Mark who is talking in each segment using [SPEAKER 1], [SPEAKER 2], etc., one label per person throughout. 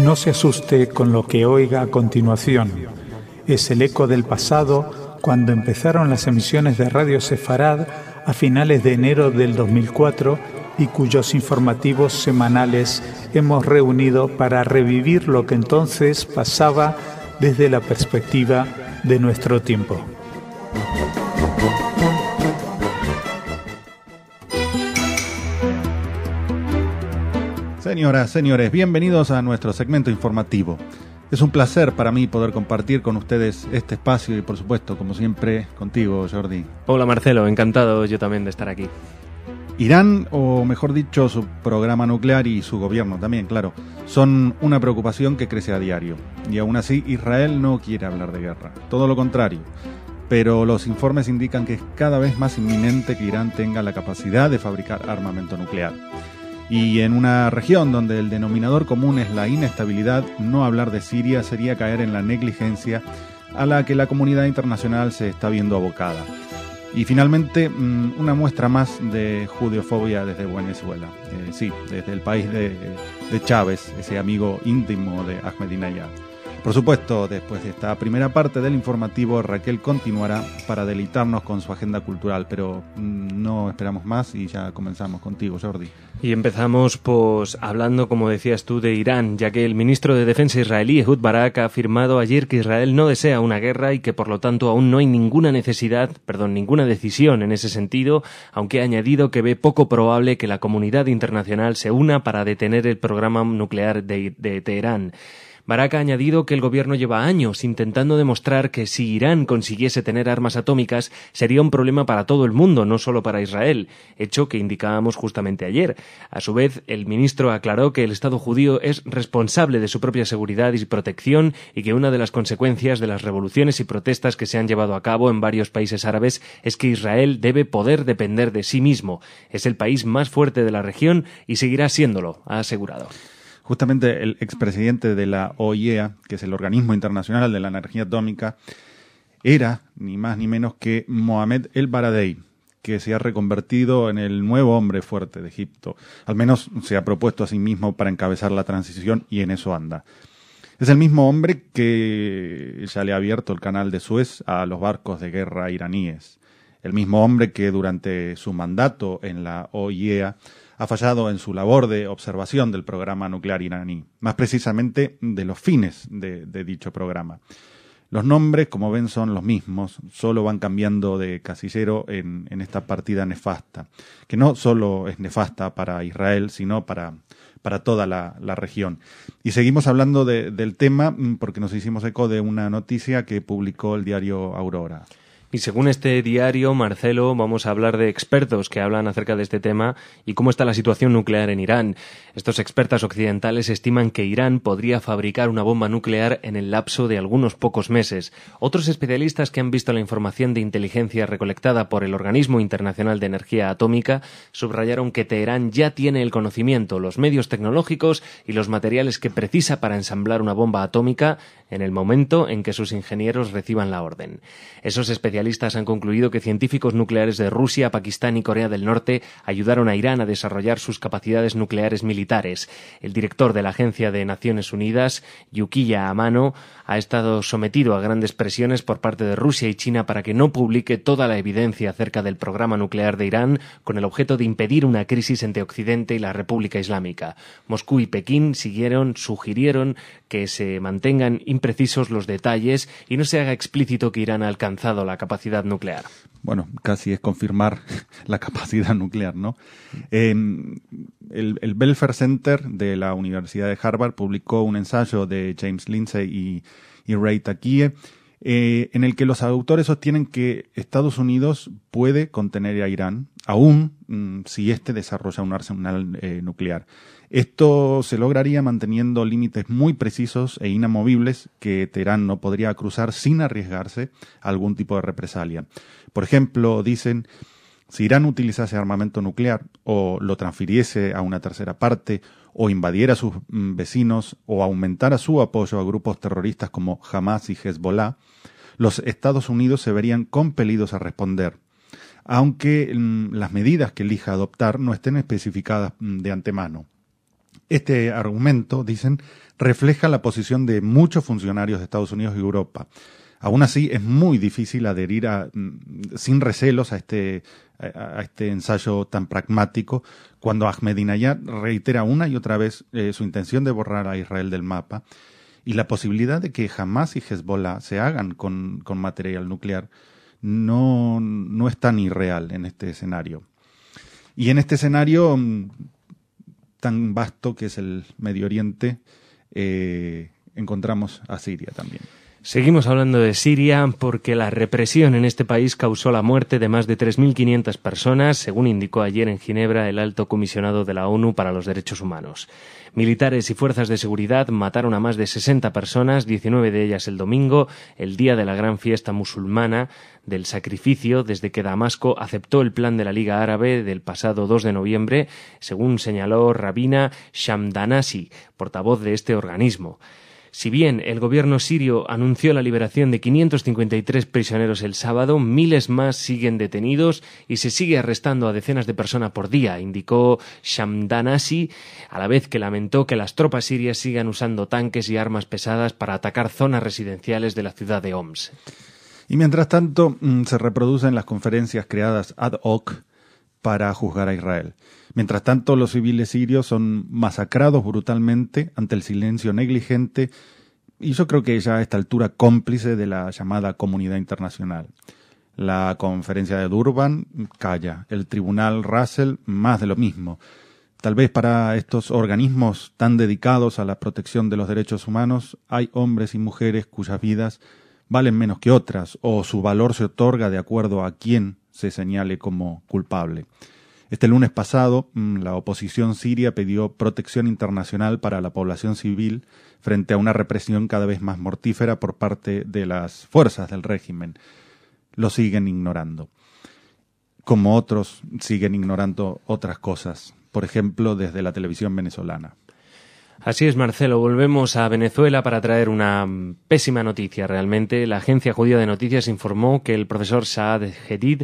[SPEAKER 1] No se asuste con lo que oiga a continuación. Es el eco del pasado cuando empezaron las emisiones de Radio Sefarad a finales de enero del 2004 y cuyos informativos semanales hemos reunido para revivir lo que entonces pasaba desde la perspectiva de nuestro tiempo.
[SPEAKER 2] Señoras, señores, bienvenidos a nuestro segmento informativo. Es un placer para mí poder compartir con ustedes este espacio y, por supuesto, como siempre, contigo, Jordi.
[SPEAKER 3] Hola, Marcelo, encantado yo también de estar aquí.
[SPEAKER 2] Irán, o mejor dicho, su programa nuclear y su gobierno también, claro, son una preocupación que crece a diario. Y aún así, Israel no quiere hablar de guerra, todo lo contrario. Pero los informes indican que es cada vez más inminente que Irán tenga la capacidad de fabricar armamento nuclear. Y en una región donde el denominador común es la inestabilidad, no hablar de Siria sería caer en la negligencia a la que la comunidad internacional se está viendo abocada. Y finalmente, una muestra más de judeofobia desde Venezuela. Sí, desde el país de Chávez, ese amigo íntimo de Ahmadinejad. Por supuesto, después de esta primera parte del informativo, Raquel continuará para deleitarnos con su agenda cultural, pero no esperamos más y ya comenzamos contigo, Jordi.
[SPEAKER 3] Y empezamos pues hablando, como decías tú, de Irán, ya que el ministro de Defensa israelí, Ehud Barak, ha afirmado ayer que Israel no desea una guerra y que por lo tanto aún no hay ninguna decisión en ese sentido, aunque ha añadido que ve poco probable que la comunidad internacional se una para detener el programa nuclear de Teherán. Barak ha añadido que el gobierno lleva años intentando demostrar que si Irán consiguiese tener armas atómicas sería un problema para todo el mundo, no solo para Israel, hecho que indicábamos justamente ayer. A su vez, el ministro aclaró que el Estado judío es responsable de su propia seguridad y protección y que una de las consecuencias de las revoluciones y protestas que se han llevado a cabo en varios países árabes es que Israel debe poder depender de sí mismo. Es el país más fuerte de la región y seguirá siéndolo, ha asegurado.
[SPEAKER 2] Justamente el expresidente de la OIEA, que es el Organismo Internacional de la Energía Atómica, era ni más ni menos que Mohamed El Baradei, que se ha reconvertido en el nuevo hombre fuerte de Egipto. Al menos se ha propuesto a sí mismo para encabezar la transición y en eso anda. Es el mismo hombre que ya le ha abierto el canal de Suez a los barcos de guerra iraníes. El mismo hombre que durante su mandato en la OIEA ha fallado en su labor de observación del programa nuclear iraní, más precisamente de los fines de dicho programa. Los nombres, como ven, son los mismos, solo van cambiando de casillero en esta partida nefasta, que no solo es nefasta para Israel, sino para toda la región. Y seguimos hablando del tema porque nos hicimos eco de una noticia que publicó el diario Aurora.
[SPEAKER 3] Y según este diario, Marcelo, vamos a hablar de expertos que hablan acerca de este tema y cómo está la situación nuclear en Irán. Estos expertos occidentales estiman que Irán podría fabricar una bomba nuclear en el lapso de algunos pocos meses. Otros especialistas que han visto la información de inteligencia recolectada por el Organismo Internacional de Energía Atómica subrayaron que Teherán ya tiene el conocimiento, los medios tecnológicos y los materiales que precisa para ensamblar una bomba atómica en el momento en que sus ingenieros reciban la orden. Esos especialistas han concluido que científicos nucleares de Rusia, Pakistán y Corea del Norte ayudaron a Irán a desarrollar sus capacidades nucleares militares. El director de la Agencia de Naciones Unidas, Yukiya Amano, ha estado sometido a grandes presiones por parte de Rusia y China para que no publique toda la evidencia acerca del programa nuclear de Irán con el objeto de impedir una crisis entre Occidente y la República Islámica. Moscú y Pekín sugirieron que se mantengan imprecisos los detalles y no se haga explícito que Irán ha alcanzado la capacidad nuclear.
[SPEAKER 2] Bueno, casi es confirmar la capacidad nuclear, ¿no? El Belfer Center de la Universidad de Harvard publicó un ensayo de James Lindsay y Ray Takiye en el que los autores sostienen que Estados Unidos puede contener a Irán, aún si éste desarrolla un arsenal nuclear. Esto se lograría manteniendo límites muy precisos e inamovibles que Teherán no podría cruzar sin arriesgarse a algún tipo de represalia. Por ejemplo, dicen, si Irán utilizase armamento nuclear o lo transfiriese a una tercera parte o invadiera a sus vecinos o aumentara su apoyo a grupos terroristas como Hamas y Hezbollah, los Estados Unidos se verían compelidos a responder, aunque las medidas que elija adoptar no estén especificadas de antemano. Este argumento, dicen, refleja la posición de muchos funcionarios de Estados Unidos y Europa. Aún así, es muy difícil adherir sin recelos a este ensayo tan pragmático cuando Ahmadinejad reitera una y otra vez su intención de borrar a Israel del mapa, y la posibilidad de que Hamas y Hezbollah se hagan con material nuclear no es tan irreal en este escenario. Y en este escenario tan vasto que es el Medio Oriente, encontramos a Siria también.
[SPEAKER 3] Seguimos hablando de Siria porque la represión en este país causó la muerte de más de 3.500 personas, según indicó ayer en Ginebra el alto comisionado de la ONU para los Derechos Humanos. Militares y fuerzas de seguridad mataron a más de 60 personas, 19 de ellas el domingo, el día de la gran fiesta musulmana del sacrificio, desde que Damasco aceptó el plan de la Liga Árabe del pasado 2 de noviembre, según señaló Rabina Shamdanazi, portavoz de este organismo. Si bien el gobierno sirio anunció la liberación de 553 prisioneros el sábado, miles más siguen detenidos y se sigue arrestando a decenas de personas por día, indicó Shamdanazi, a la vez que lamentó que las tropas sirias sigan usando tanques y armas pesadas para atacar zonas residenciales de la ciudad de Homs.
[SPEAKER 2] Y mientras tanto, se reproducen las conferencias creadas ad hoc para juzgar a Israel. Mientras tanto, los civiles sirios son masacrados brutalmente ante el silencio negligente y yo creo que ya a esta altura cómplice de la llamada comunidad internacional. La conferencia de Durban calla, el tribunal Russell más de lo mismo. Tal vez para estos organismos tan dedicados a la protección de los derechos humanos hay hombres y mujeres cuyas vidas valen menos que otras o su valor se otorga de acuerdo a quién se señale como culpable. Este lunes pasado, la oposición siria pidió protección internacional para la población civil frente a una represión cada vez más mortífera por parte de las fuerzas del régimen. Lo siguen ignorando. Como otros siguen ignorando otras cosas, por ejemplo, desde la televisión venezolana.
[SPEAKER 3] Así es, Marcelo. Volvemos a Venezuela para traer una pésima noticia realmente. La agencia judía de noticias informó que el profesor Saad Jedid,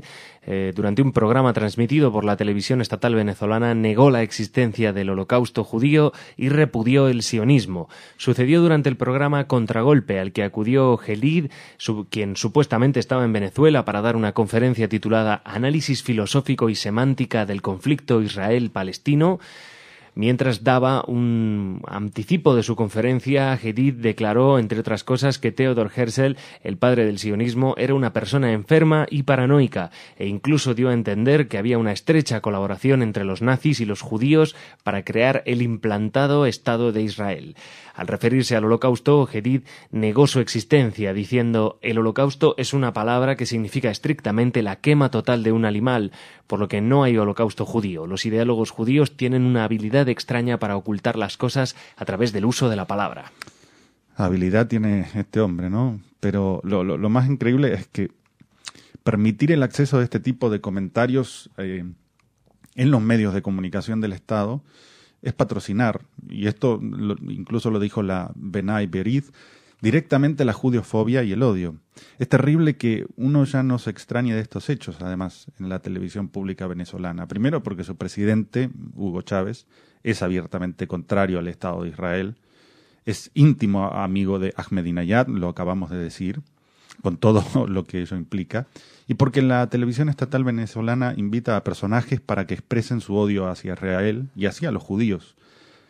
[SPEAKER 3] durante un programa transmitido por la televisión estatal venezolana, negó la existencia del holocausto judío y repudió el sionismo. Sucedió durante el programa Contragolpe, al que acudió Jedid, quien supuestamente estaba en Venezuela para dar una conferencia titulada Análisis filosófico y semántica del conflicto Israel-Palestino. Mientras daba un anticipo de su conferencia, Jedid declaró, entre otras cosas, que Theodor Herzl, el padre del sionismo, era una persona enferma y paranoica, e incluso dio a entender que había una estrecha colaboración entre los nazis y los judíos para crear el implantado Estado de Israel. Al referirse al holocausto, Jedid negó su existencia, diciendo: «El holocausto es una palabra que significa estrictamente la quema total de un animal, por lo que no hay holocausto judío. Los ideólogos judíos tienen una habilidad extraña para ocultar las cosas a través del uso de la palabra».
[SPEAKER 2] Habilidad tiene este hombre, ¿no? Pero lo más increíble es que permitir el acceso de este tipo de comentarios en los medios de comunicación del Estado es patrocinar, y esto incluso lo dijo la Benay Berid, directamente la judiofobia y el odio. Es terrible que uno ya no se extrañe de estos hechos, además, en la televisión pública venezolana. Primero porque su presidente, Hugo Chávez, es abiertamente contrario al Estado de Israel, es íntimo amigo de Ahmadinejad, lo acabamos de decir, con todo lo que ello implica, y porque la televisión estatal venezolana invita a personajes para que expresen su odio hacia Israel y hacia los judíos,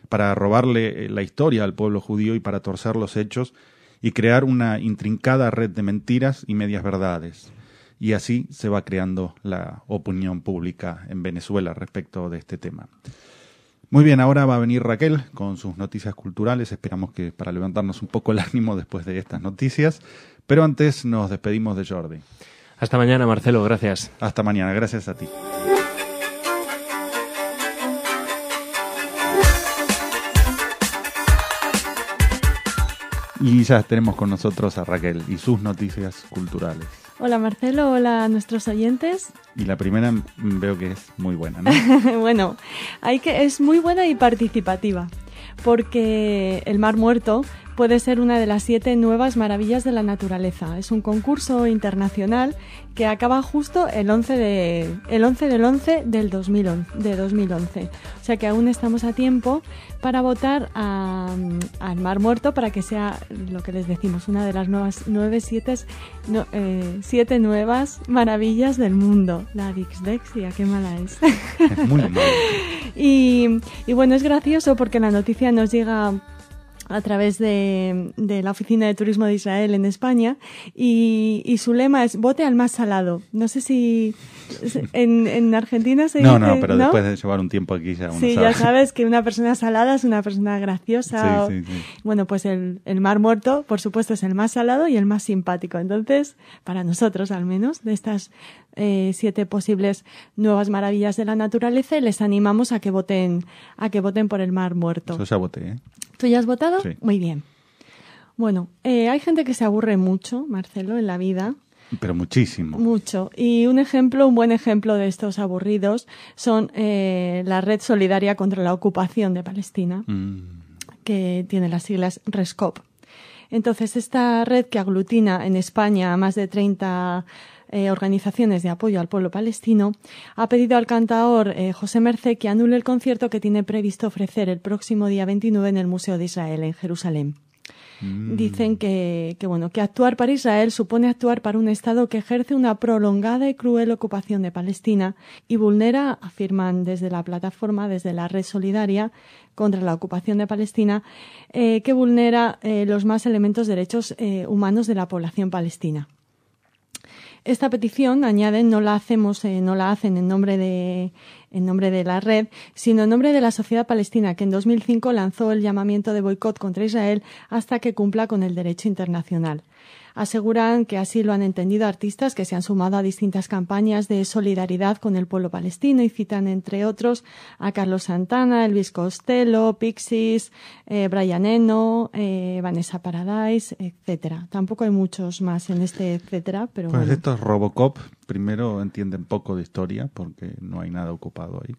[SPEAKER 2] para robarle la historia al pueblo judío y para torcer los hechos y crear una intrincada red de mentiras y medias verdades. Y así se va creando la opinión pública en Venezuela respecto de este tema. Muy bien, ahora va a venir Raquel con sus noticias culturales. Esperamos que para levantarnos un poco el ánimo después de estas noticias. Pero antes nos despedimos de Jordi.
[SPEAKER 3] Hasta mañana, Marcelo. Gracias.
[SPEAKER 2] Hasta mañana. Gracias a ti. Y ya tenemos con nosotros a Raquel y sus noticias culturales.
[SPEAKER 4] Hola Marcelo, hola a nuestros oyentes.
[SPEAKER 2] Y la primera veo que es muy buena, ¿no?
[SPEAKER 4] Bueno, es muy buena y participativa, porque el Mar Muerto puede ser una de las 7 nuevas maravillas de la naturaleza. Es un concurso internacional que acaba justo el 11 del 11 del 2011. O sea que aún estamos a tiempo para votar al Mar Muerto para que sea lo que les decimos, una de las siete nuevas maravillas del mundo. La dislexia, qué mala es.
[SPEAKER 2] Es muy mala.
[SPEAKER 4] Y bueno, es gracioso porque la noticia nos llega a través de la Oficina de Turismo de Israel en España y su lema es vote al más salado. No sé si en Argentina se dice...
[SPEAKER 2] No, pero después de llevar un tiempo aquí ya uno
[SPEAKER 4] sí,
[SPEAKER 2] sabe.
[SPEAKER 4] ya sabes que una persona salada es una persona graciosa.
[SPEAKER 2] Sí.
[SPEAKER 4] Bueno, pues el Mar Muerto, por supuesto, es el más salado y el más simpático. Entonces, para nosotros al menos, de estas 7 posibles nuevas maravillas de la naturaleza, les animamos a que voten por el Mar Muerto.
[SPEAKER 2] Yo ya voté, ¿eh?
[SPEAKER 4] ¿Tú ya has votado?
[SPEAKER 2] Sí.
[SPEAKER 4] Muy bien. Bueno, hay gente que se aburre mucho, Marcelo, en la vida.
[SPEAKER 2] Pero muchísimo.
[SPEAKER 4] Mucho. Y un buen ejemplo de estos aburridos son la Red Solidaria contra la Ocupación de Palestina, que tiene las siglas RESCOP. Entonces, esta red que aglutina en España a más de 30 organizaciones de apoyo al pueblo palestino, ha pedido al cantaor José Mercé que anule el concierto que tiene previsto ofrecer el próximo día 29 en el Museo de Israel, en Jerusalén. Dicen que actuar para Israel supone actuar para un Estado que ejerce una prolongada y cruel ocupación de Palestina y vulnera, afirman desde la plataforma, desde la Red Solidaria contra la Ocupación de Palestina, que vulnera los más elementos derechos humanos de la población palestina. Esta petición, añaden, no la hacen en nombre de la red, sino en nombre de la sociedad palestina, que en 2005 lanzó el llamamiento de boicot contra Israel hasta que cumpla con el derecho internacional. Aseguran que así lo han entendido artistas que se han sumado a distintas campañas de solidaridad con el pueblo palestino y citan, entre otros, a Carlos Santana, Elvis Costello, Pixies, Brian Eno, Vanessa Paradise, etcétera. Tampoco hay muchos más en este etcétera, pero
[SPEAKER 2] pues
[SPEAKER 4] bueno.
[SPEAKER 2] estos Robocop, primero, entienden poco de historia porque no hay nada ocupado ahí.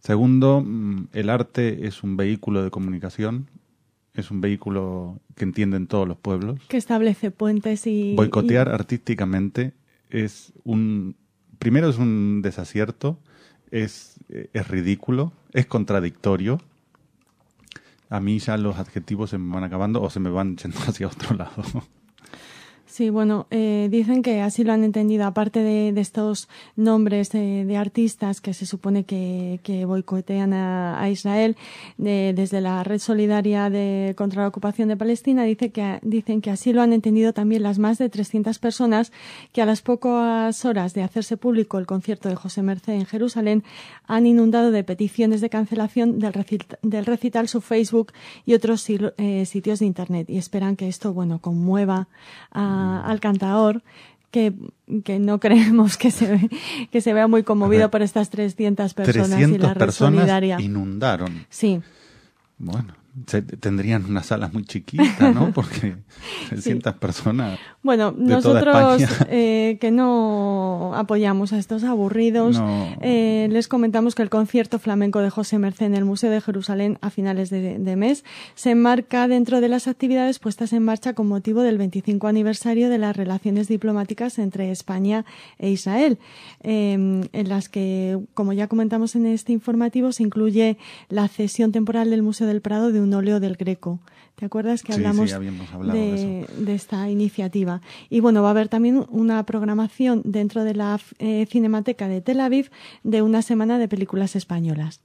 [SPEAKER 2] Segundo, el arte es un vehículo de comunicación. Es un vehículo que entienden todos los pueblos.
[SPEAKER 4] Que establece puentes y...
[SPEAKER 2] Boicotear artísticamente primero es un desacierto, es ridículo, es contradictorio. A mí ya los adjetivos se me van acabando o se me van yendo hacia otro lado.
[SPEAKER 4] Sí, bueno, dicen que así lo han entendido, aparte de estos nombres de artistas que se supone que boicotean a Israel, desde la Red Solidaria contra la Ocupación de Palestina, dicen que así lo han entendido también las más de 300 personas que a las pocas horas de hacerse público el concierto de José Mercé en Jerusalén han inundado de peticiones de cancelación del recital su Facebook y otros sitios de Internet, y esperan que esto, conmueva al cantaor, que no creemos que se vea muy conmovido por estas 300 personas
[SPEAKER 2] 300
[SPEAKER 4] y la Red
[SPEAKER 2] personas
[SPEAKER 4] Solidaria.
[SPEAKER 2] Inundaron.
[SPEAKER 4] Sí.
[SPEAKER 2] Bueno, tendrían una sala muy chiquita, ¿no? Porque 300 personas.
[SPEAKER 4] Bueno,
[SPEAKER 2] de
[SPEAKER 4] nosotros
[SPEAKER 2] toda España.
[SPEAKER 4] Que no apoyamos a estos aburridos, les comentamos que el concierto flamenco de José Mercé en el Museo de Jerusalén a finales de mes se enmarca dentro de las actividades puestas en marcha con motivo del 25 aniversario de las relaciones diplomáticas entre España e Israel, en las que, como ya comentamos en este informativo, se incluye la cesión temporal del Museo del Prado de un óleo del Greco. ¿Te acuerdas que hablamos
[SPEAKER 2] habíamos hablado de
[SPEAKER 4] esta iniciativa? Y bueno, va a haber también una programación dentro de la Cinemateca de Tel Aviv de una semana de películas españolas.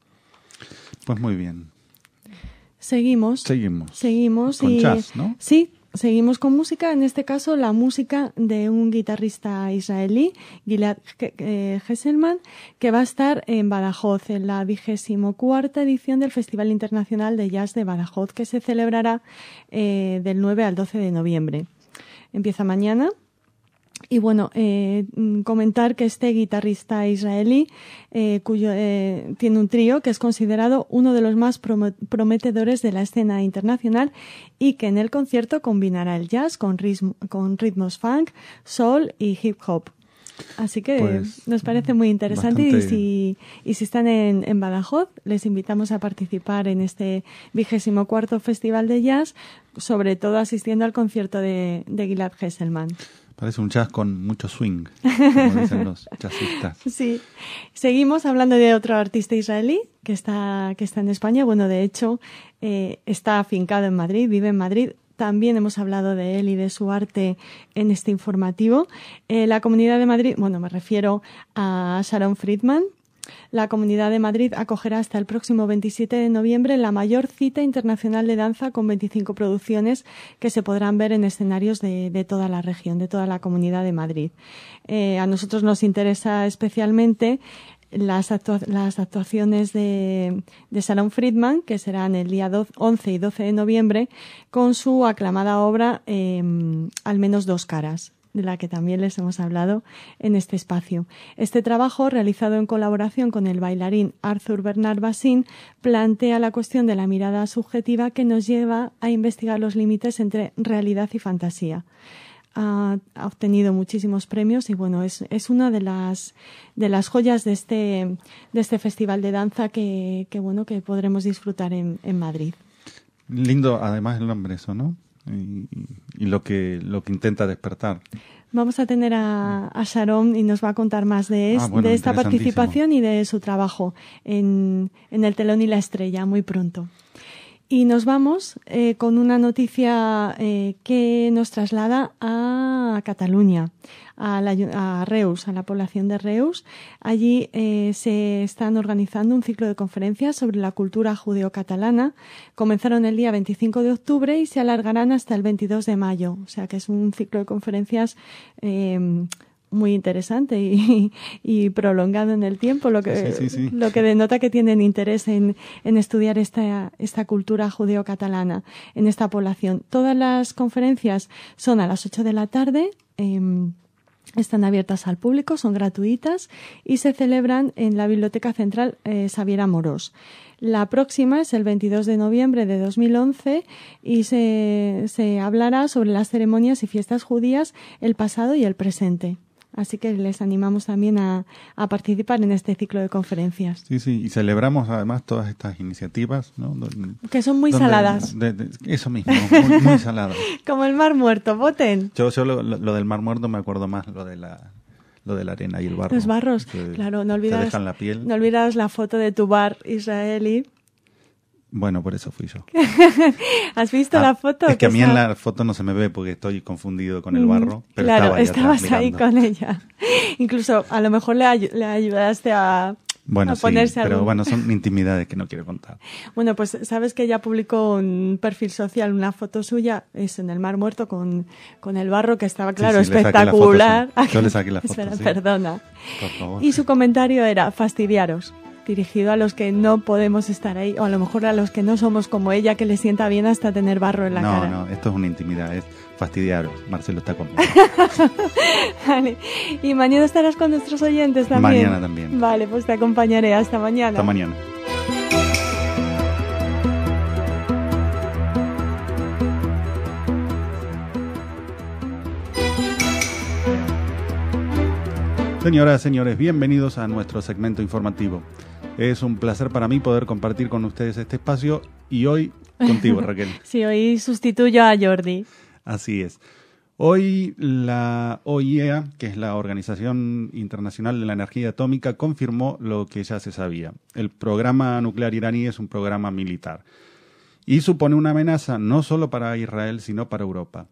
[SPEAKER 2] Pues muy bien.
[SPEAKER 4] Seguimos.
[SPEAKER 2] Con jazz, ¿no?
[SPEAKER 4] Sí. Seguimos con música, en este caso la música de un guitarrista israelí, Gilad Hesselman, que va a estar en Badajoz en la 24ª edición del Festival Internacional de Jazz de Badajoz, que se celebrará del 9 al 12 de noviembre. Empieza mañana. Y bueno, comentar que este guitarrista israelí, tiene un trío que es considerado uno de los más prometedores de la escena internacional y que en el concierto combinará el jazz con ritmos funk, soul y hip hop. Así que
[SPEAKER 2] Pues,
[SPEAKER 4] nos parece muy interesante
[SPEAKER 2] bastante...
[SPEAKER 4] y si están en Badajoz, les invitamos a participar en este 24º Festival de Jazz, sobre todo asistiendo al concierto de Gilad Hesselman.
[SPEAKER 2] Parece un jazz con mucho swing, como dicen los jazzistas.
[SPEAKER 4] Sí. Seguimos hablando de otro artista israelí que está en España. Bueno, de hecho, está afincado en Madrid, vive en Madrid. También hemos hablado de él y de su arte en este informativo. La Comunidad de Madrid, bueno, me refiero a Sharon Friedman. La Comunidad de Madrid acogerá hasta el próximo 27 de noviembre la mayor cita internacional de danza con 25 producciones que se podrán ver en escenarios de toda la región, de toda la Comunidad de Madrid. A nosotros nos interesa especialmente las actuaciones de Sharon Friedman, que serán el día 11 y 12 de noviembre, con su aclamada obra Al menos dos caras, de la que también les hemos hablado en este espacio. Este trabajo, realizado en colaboración con el bailarín Arthur Bernard Bassin, plantea la cuestión de la mirada subjetiva que nos lleva a investigar los límites entre realidad y fantasía. Ha obtenido muchísimos premios y bueno, es una de las joyas de este festival de danza que podremos disfrutar en Madrid.
[SPEAKER 2] Lindo, además, el nombre eso, ¿no? Y lo que intenta despertar.
[SPEAKER 4] Vamos a tener a Sharon y nos va a contar más de esta participación y de su trabajo en El telón y la estrella muy pronto. Y nos vamos con una noticia que nos traslada a Cataluña, a Reus, a la población de Reus. Allí se están organizando un ciclo de conferencias sobre la cultura judeo-catalana. Comenzaron el día 25 de octubre y se alargarán hasta el 22 de mayo. O sea que es un ciclo de conferencias muy interesante y prolongado en el tiempo, lo que denota que tienen interés en estudiar esta cultura judeo-catalana en esta población. Todas las conferencias son a las 8 de la tarde, están abiertas al público, son gratuitas y se celebran en la Biblioteca Central Xavier Amorós. La próxima es el 22 de noviembre de 2011 y se hablará sobre las ceremonias y fiestas judías, el pasado y el presente. Así que les animamos también a participar en este ciclo de conferencias.
[SPEAKER 2] Sí, y celebramos además todas estas iniciativas, ¿no?
[SPEAKER 4] Que son muy saladas.
[SPEAKER 2] Eso mismo, muy saladas.
[SPEAKER 4] Como el Mar Muerto, voten.
[SPEAKER 2] Yo lo del Mar Muerto me acuerdo más lo de la arena y el barro.
[SPEAKER 4] Los barros, claro, no olvidas.
[SPEAKER 2] Te dejan la piel.
[SPEAKER 4] No olvidas la foto de tu bar israelí.
[SPEAKER 2] Bueno, por eso fui yo.
[SPEAKER 4] ¿Has visto la foto?
[SPEAKER 2] Es que a mí en la foto no se me ve porque estoy confundido con el barro. Pero
[SPEAKER 4] claro, estabas ahí con ella. Incluso a lo mejor le ayudaste a ponerse
[SPEAKER 2] pero bueno, son intimidades que no quiero contar.
[SPEAKER 4] Bueno, pues sabes que ella publicó un perfil social, una foto suya, es en el Mar Muerto con el barro, que estaba, claro, espectacular.
[SPEAKER 2] Yo le saqué la foto.
[SPEAKER 4] Espera, perdona.
[SPEAKER 2] Por favor.
[SPEAKER 4] Y su comentario era: fastidiaros, dirigido a los que no podemos estar ahí, o a lo mejor a los que no somos como ella, que le sienta bien hasta tener barro en la cara.
[SPEAKER 2] No, esto es una intimidad, es fastidiaros. Marcelo está conmigo.
[SPEAKER 4] Vale. Y mañana estarás con nuestros oyentes también.
[SPEAKER 2] Mañana también.
[SPEAKER 4] Vale, pues te acompañaré. Hasta mañana.
[SPEAKER 2] Hasta mañana. Señoras, señores, bienvenidos a nuestro segmento informativo. Es un placer para mí poder compartir con ustedes este espacio y hoy contigo, Raquel.
[SPEAKER 4] Sí, hoy sustituyo a Jordi.
[SPEAKER 2] Así es. Hoy la OIEA, que es la Organización Internacional de la Energía Atómica, confirmó lo que ya se sabía. El programa nuclear iraní es un programa militar y supone una amenaza no solo para Israel, sino para Europa.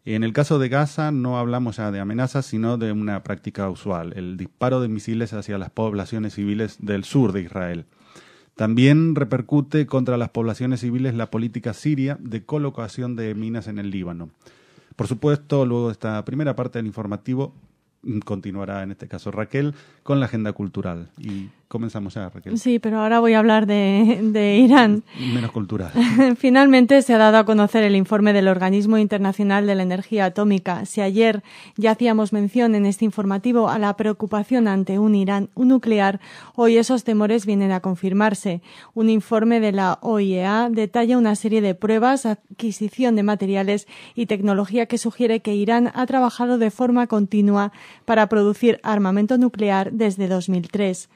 [SPEAKER 2] En el caso de Gaza no hablamos ya de amenazas, sino de una práctica usual, el disparo de misiles hacia las poblaciones civiles del sur de Israel. También repercute contra las poblaciones civiles la política siria de colocación de minas en el Líbano. Por supuesto, luego de esta primera parte del informativo, continuará en este caso Raquel con la agenda cultural. comenzamos ya, Raquel.
[SPEAKER 4] Sí, pero ahora voy a hablar de Irán.
[SPEAKER 2] Menos cultural.
[SPEAKER 4] Finalmente se ha dado a conocer el informe del Organismo Internacional de la Energía Atómica. Si ayer ya hacíamos mención en este informativo a la preocupación ante un Irán nuclear, hoy esos temores vienen a confirmarse. Un informe de la OIEA detalla una serie de pruebas, adquisición de materiales y tecnología que sugiere que Irán ha trabajado de forma continua para producir armamento nuclear desde 2003.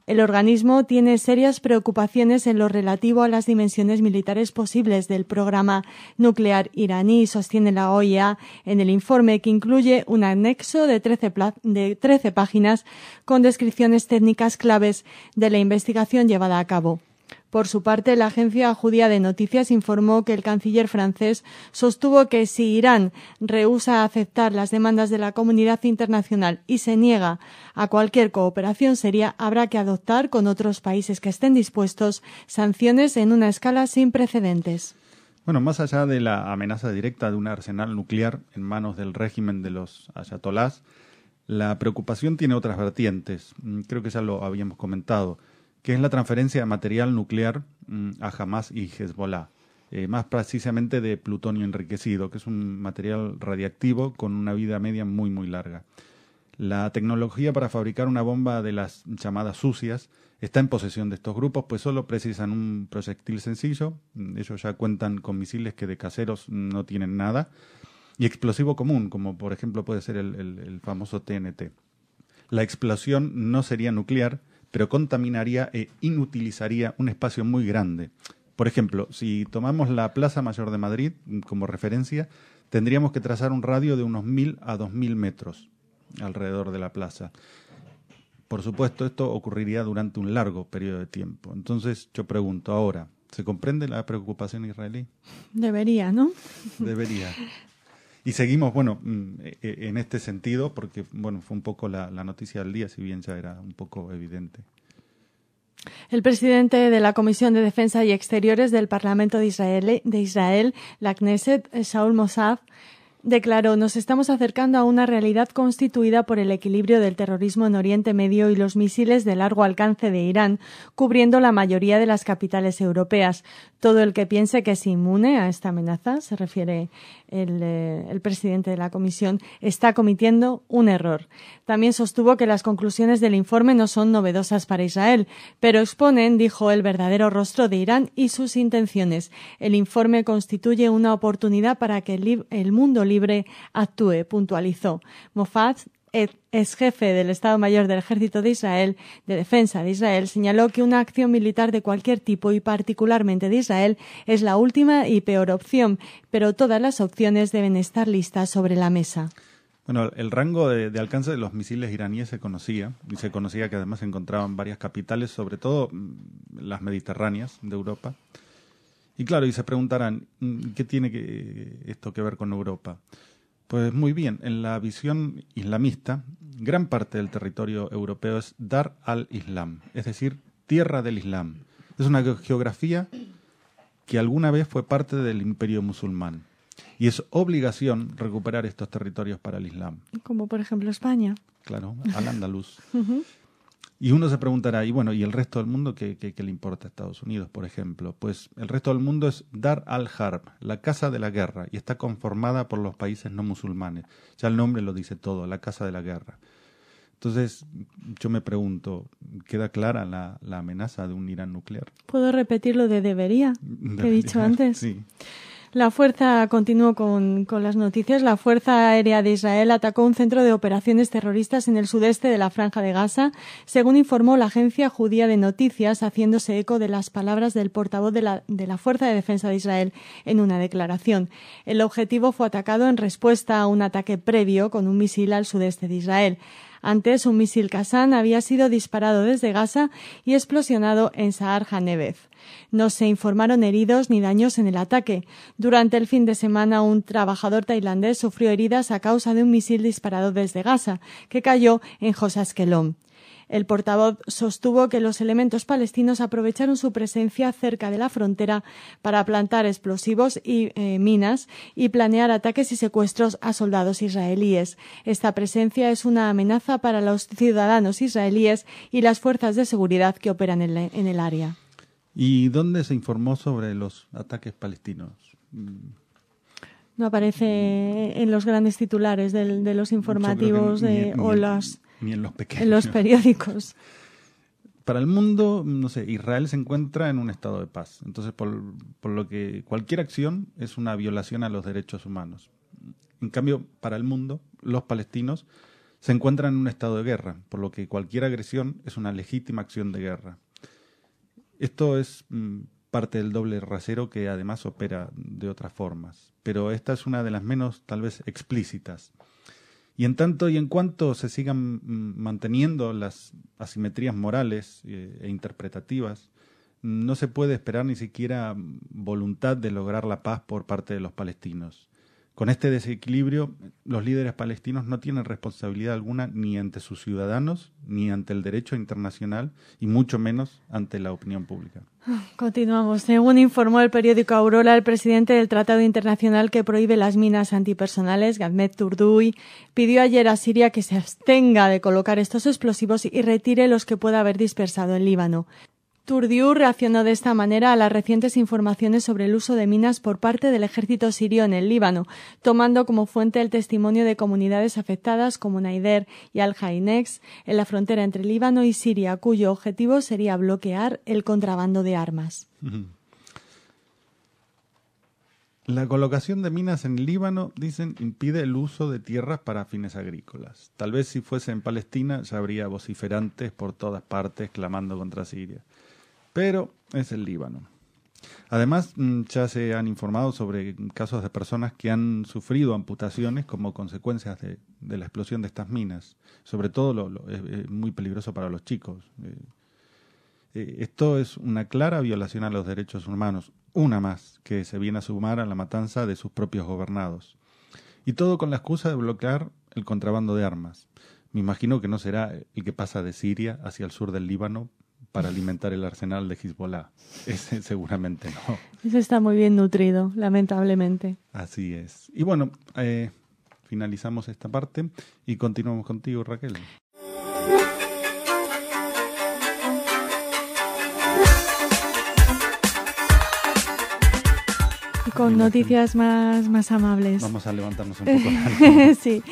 [SPEAKER 4] El organismo tiene serias preocupaciones en lo relativo a las dimensiones militares posibles del programa nuclear iraní, sostiene la OIEA en el informe, que incluye un anexo de 13 páginas con descripciones técnicas claves de la investigación llevada a cabo. Por su parte, la agencia judía de noticias informó que el canciller francés sostuvo que si Irán rehúsa aceptar las demandas de la comunidad internacional y se niega a cualquier cooperación seria, habrá que adoptar con otros países que estén dispuestos sanciones en una escala sin precedentes.
[SPEAKER 2] Bueno, más allá de la amenaza directa de un arsenal nuclear en manos del régimen de los ayatolás, la preocupación tiene otras vertientes. Creo que ya lo habíamos comentado, que es la transferencia de material nuclear a Hamas y Hezbollah, más precisamente de plutonio enriquecido, que es un material radiactivo con una vida media muy, muy larga. La tecnología para fabricar una bomba de las llamadas sucias está en posesión de estos grupos, pues solo precisan un proyectil sencillo, ellos ya cuentan con misiles que de caseros no tienen nada, y explosivo común, como por ejemplo puede ser el famoso TNT. La explosión no sería nuclear, pero contaminaría e inutilizaría un espacio muy grande. Por ejemplo, si tomamos la Plaza Mayor de Madrid como referencia, tendríamos que trazar un radio de unos 1.000 a 2.000 metros alrededor de la plaza. Por supuesto, esto ocurriría durante un largo periodo de tiempo. Entonces, yo pregunto ahora, ¿se comprende la preocupación israelí?
[SPEAKER 4] Debería, ¿no?
[SPEAKER 2] Debería. Y seguimos, bueno, en este sentido, porque bueno, fue un poco la noticia del día, si bien ya era un poco evidente.
[SPEAKER 4] El presidente de la Comisión de Defensa y Exteriores del Parlamento de Israel, la Knesset, Shaul Mossav, declaró: nos estamos acercando a una realidad constituida por el equilibrio del terrorismo en Oriente Medio y los misiles de largo alcance de Irán, cubriendo la mayoría de las capitales europeas. Todo el que piense que es inmune a esta amenaza, se refiere el presidente de la comisión, está cometiendo un error. También sostuvo que las conclusiones del informe no son novedosas para Israel, pero exponen, dijo, el verdadero rostro de Irán y sus intenciones. El informe constituye una oportunidad para que el mundo libre actúe, puntualizó. Mossad, ex jefe del Estado Mayor del Ejército de Israel, de Defensa de Israel, señaló que una acción militar de cualquier tipo y particularmente de Israel es la última y peor opción, pero todas las opciones deben estar listas sobre la mesa.
[SPEAKER 2] Bueno, el rango de alcance de los misiles iraníes se conocía, y se conocía que además se encontraban en varias capitales, sobre todo las mediterráneas de Europa. Y claro, y se preguntarán, ¿qué tiene esto que ver con Europa? Pues muy bien, en la visión islamista, gran parte del territorio europeo es Dar al-Islam, es decir, tierra del Islam. Es una geografía que alguna vez fue parte del imperio musulmán. Y es obligación recuperar estos territorios para el Islam.
[SPEAKER 4] Como por ejemplo España.
[SPEAKER 2] Claro, al-Ándalus. Y uno se preguntará, y bueno, ¿y el resto del mundo qué le importa a Estados Unidos, por ejemplo? Pues el resto del mundo es Dar al-Harb, la casa de la guerra, y está conformada por los países no musulmanes. Ya el nombre lo dice todo, la casa de la guerra. Entonces, yo me pregunto, ¿queda clara la amenaza de un Irán nuclear?
[SPEAKER 4] ¿Puedo repetir lo de debería que he dicho antes?
[SPEAKER 2] Sí.
[SPEAKER 4] La fuerza, continúo con las noticias, la Fuerza Aérea de Israel atacó un centro de operaciones terroristas en el sudeste de la Franja de Gaza, según informó la agencia judía de noticias, haciéndose eco de las palabras del portavoz de la Fuerza de Defensa de Israel en una declaración. El objetivo fue atacado en respuesta a un ataque previo con un misil al sudeste de Israel. Antes, un misil Qassam había sido disparado desde Gaza y explosionado en Sa'ar HaNegev. No se informaron heridos ni daños en el ataque. Durante el fin de semana, un trabajador tailandés sufrió heridas a causa de un misil disparado desde Gaza, que cayó en Jos Ashkelon. El portavoz sostuvo que los elementos palestinos aprovecharon su presencia cerca de la frontera para plantar explosivos y minas y planear ataques y secuestros a soldados israelíes. Esta presencia es una amenaza para los ciudadanos israelíes y las fuerzas de seguridad que operan en el área.
[SPEAKER 2] ¿Y dónde se informó sobre los ataques palestinos?
[SPEAKER 4] No aparece en los grandes titulares de los informativos
[SPEAKER 2] ni en los pequeños.
[SPEAKER 4] En los periódicos.
[SPEAKER 2] Para el mundo, no sé, Israel se encuentra en un estado de paz. Entonces, por lo que cualquier acción es una violación a los derechos humanos. En cambio, para el mundo, los palestinos se encuentran en un estado de guerra, por lo que cualquier agresión es una legítima acción de guerra. Esto es parte del doble rasero que además opera de otras formas, pero esta es una de las menos tal vez explícitas. Y en tanto y en cuanto se sigan manteniendo las asimetrías morales e interpretativas, no se puede esperar ni siquiera voluntad de lograr la paz por parte de los palestinos. Con este desequilibrio, los líderes palestinos no tienen responsabilidad alguna ni ante sus ciudadanos, ni ante el derecho internacional, y mucho menos ante la opinión pública.
[SPEAKER 4] Continuamos. Según informó el periódico Aurora, el presidente del Tratado Internacional que prohíbe las minas antipersonales, Ahmed Turdui, pidió ayer a Siria que se abstenga de colocar estos explosivos y retire los que pueda haber dispersado en Líbano. Turdiu reaccionó de esta manera a las recientes informaciones sobre el uso de minas por parte del ejército sirio en el Líbano, tomando como fuente el testimonio de comunidades afectadas como Naider y Al-Hainex en la frontera entre Líbano y Siria, cuyo objetivo sería bloquear el contrabando de armas.
[SPEAKER 2] La colocación de minas en el Líbano, dicen, impide el uso de tierras para fines agrícolas. Tal vez si fuese en Palestina ya habría vociferantes por todas partes clamando contra Siria. Pero es el Líbano. Además, ya se han informado sobre casos de personas que han sufrido amputaciones como consecuencias de la explosión de estas minas. Sobre todo es muy peligroso para los chicos. Esto es una clara violación a los derechos humanos, una más, que se viene a sumar a la matanza de sus propios gobernados. Y todo con la excusa de bloquear el contrabando de armas. Me imagino que no será el que pasa de Siria hacia el sur del Líbano para alimentar el arsenal de Hezbollah. Ese seguramente no.
[SPEAKER 4] Eso está muy bien nutrido, lamentablemente.
[SPEAKER 2] Así es. Y bueno, finalizamos esta parte y continuamos contigo, Raquel.
[SPEAKER 4] Con noticias más amables.
[SPEAKER 2] Vamos a levantarnos un poco.
[SPEAKER 4] Sí,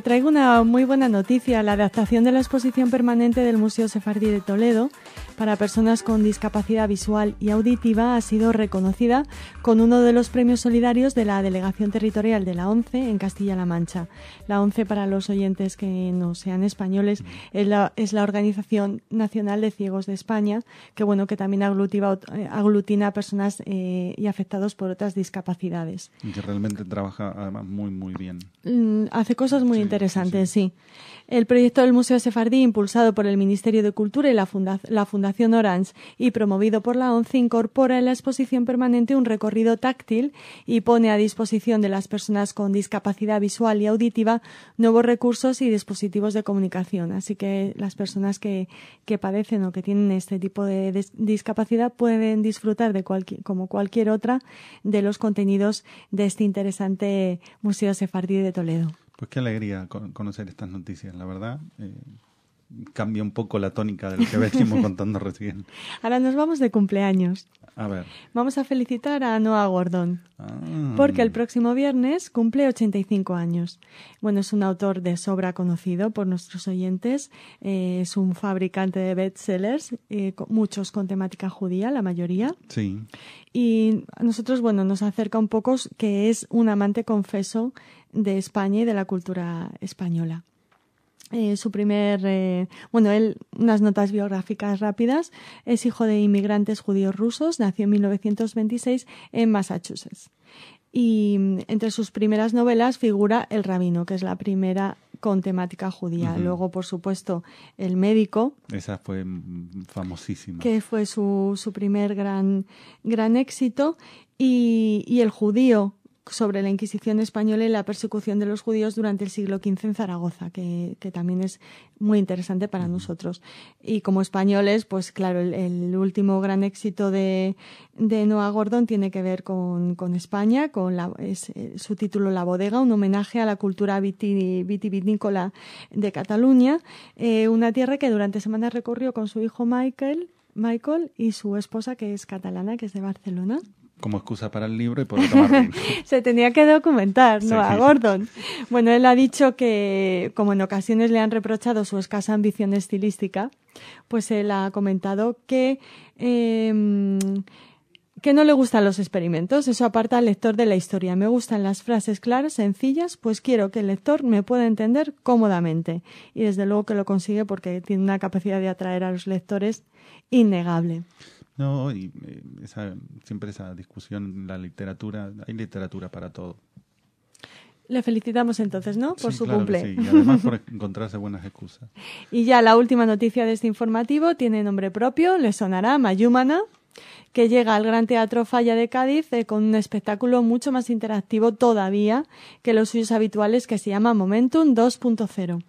[SPEAKER 4] traigo una muy buena noticia. La adaptación de la exposición permanente del Museo Sefardí de Toledo para personas con discapacidad visual y auditiva ha sido reconocida con uno de los premios solidarios de la Delegación Territorial de la ONCE en Castilla-La Mancha. La ONCE, para los oyentes que no sean españoles, es la Organización Nacional de Ciegos de España, que también aglutina a personas y afectados por otras discapacidades.
[SPEAKER 2] Y que realmente trabaja además muy bien.
[SPEAKER 4] Hace cosas muy interesantes, sí. El proyecto del Museo Sefardí, impulsado por el Ministerio de Cultura y la Fundación Orange y promovido por la ONCE, incorpora en la exposición permanente un recorrido táctil y pone a disposición de las personas con discapacidad visual y auditiva nuevos recursos y dispositivos de comunicación. Así que las personas que padecen o que tienen este tipo de discapacidad pueden disfrutar como cualquier otra de los contenidos de este interesante Museo Sefardí de Toledo.
[SPEAKER 2] Pues qué alegría conocer estas noticias, la verdad. Cambia un poco la tónica de lo que venimos contando recién.
[SPEAKER 4] Ahora nos vamos de cumpleaños.
[SPEAKER 2] A ver.
[SPEAKER 4] Vamos a felicitar a Noah Gordon, porque el próximo viernes cumple 85 años. Bueno, es un autor de sobra conocido por nuestros oyentes. Es un fabricante de bestsellers, muchos con temática judía, la mayoría.
[SPEAKER 2] Sí.
[SPEAKER 4] Y a nosotros, nos acerca un poco que es un amante confeso de España y de la cultura española. Unas notas biográficas rápidas. Es hijo de inmigrantes judíos rusos, nació en 1926 en Massachusetts. Y entre sus primeras novelas figura El rabino, que es la primera con temática judía. Uh-huh. Luego, por supuesto, El médico.
[SPEAKER 2] Esa fue famosísima.
[SPEAKER 4] Que fue su primer gran éxito. Y El judío, sobre la Inquisición española y la persecución de los judíos durante el siglo XV en Zaragoza, que también es muy interesante para nosotros. Y como españoles, pues claro, el último gran éxito de Noah Gordon tiene que ver con España, con su título La Bodega, un homenaje a la cultura vitivinícola de Cataluña, una tierra que durante semanas recorrió con su hijo Michael y su esposa, que es catalana, que es de Barcelona.
[SPEAKER 2] Como excusa para el libro y poder tomar vino.
[SPEAKER 4] Se tenía que documentar, ¿no?
[SPEAKER 2] Sí.
[SPEAKER 4] A Gordon. Bueno, él ha dicho que, como en ocasiones le han reprochado su escasa ambición estilística, pues él ha comentado que no le gustan los experimentos. Eso aparta al lector de la historia. Me gustan las frases claras, sencillas, pues quiero que el lector me pueda entender cómodamente. Y desde luego que lo consigue porque tiene una capacidad de atraer a los lectores innegable.
[SPEAKER 2] No, y siempre esa discusión en la literatura, hay literatura para todo.
[SPEAKER 4] Le felicitamos entonces, ¿no? Por su
[SPEAKER 2] claro
[SPEAKER 4] cumple.
[SPEAKER 2] Sí, y además por encontrarse buenas excusas.
[SPEAKER 4] Y ya la última noticia de este informativo tiene nombre propio, le sonará, Mayúmana, que llega al Gran Teatro Falla de Cádiz con un espectáculo mucho más interactivo todavía que los suyos habituales, que se llama Momentum 2.0.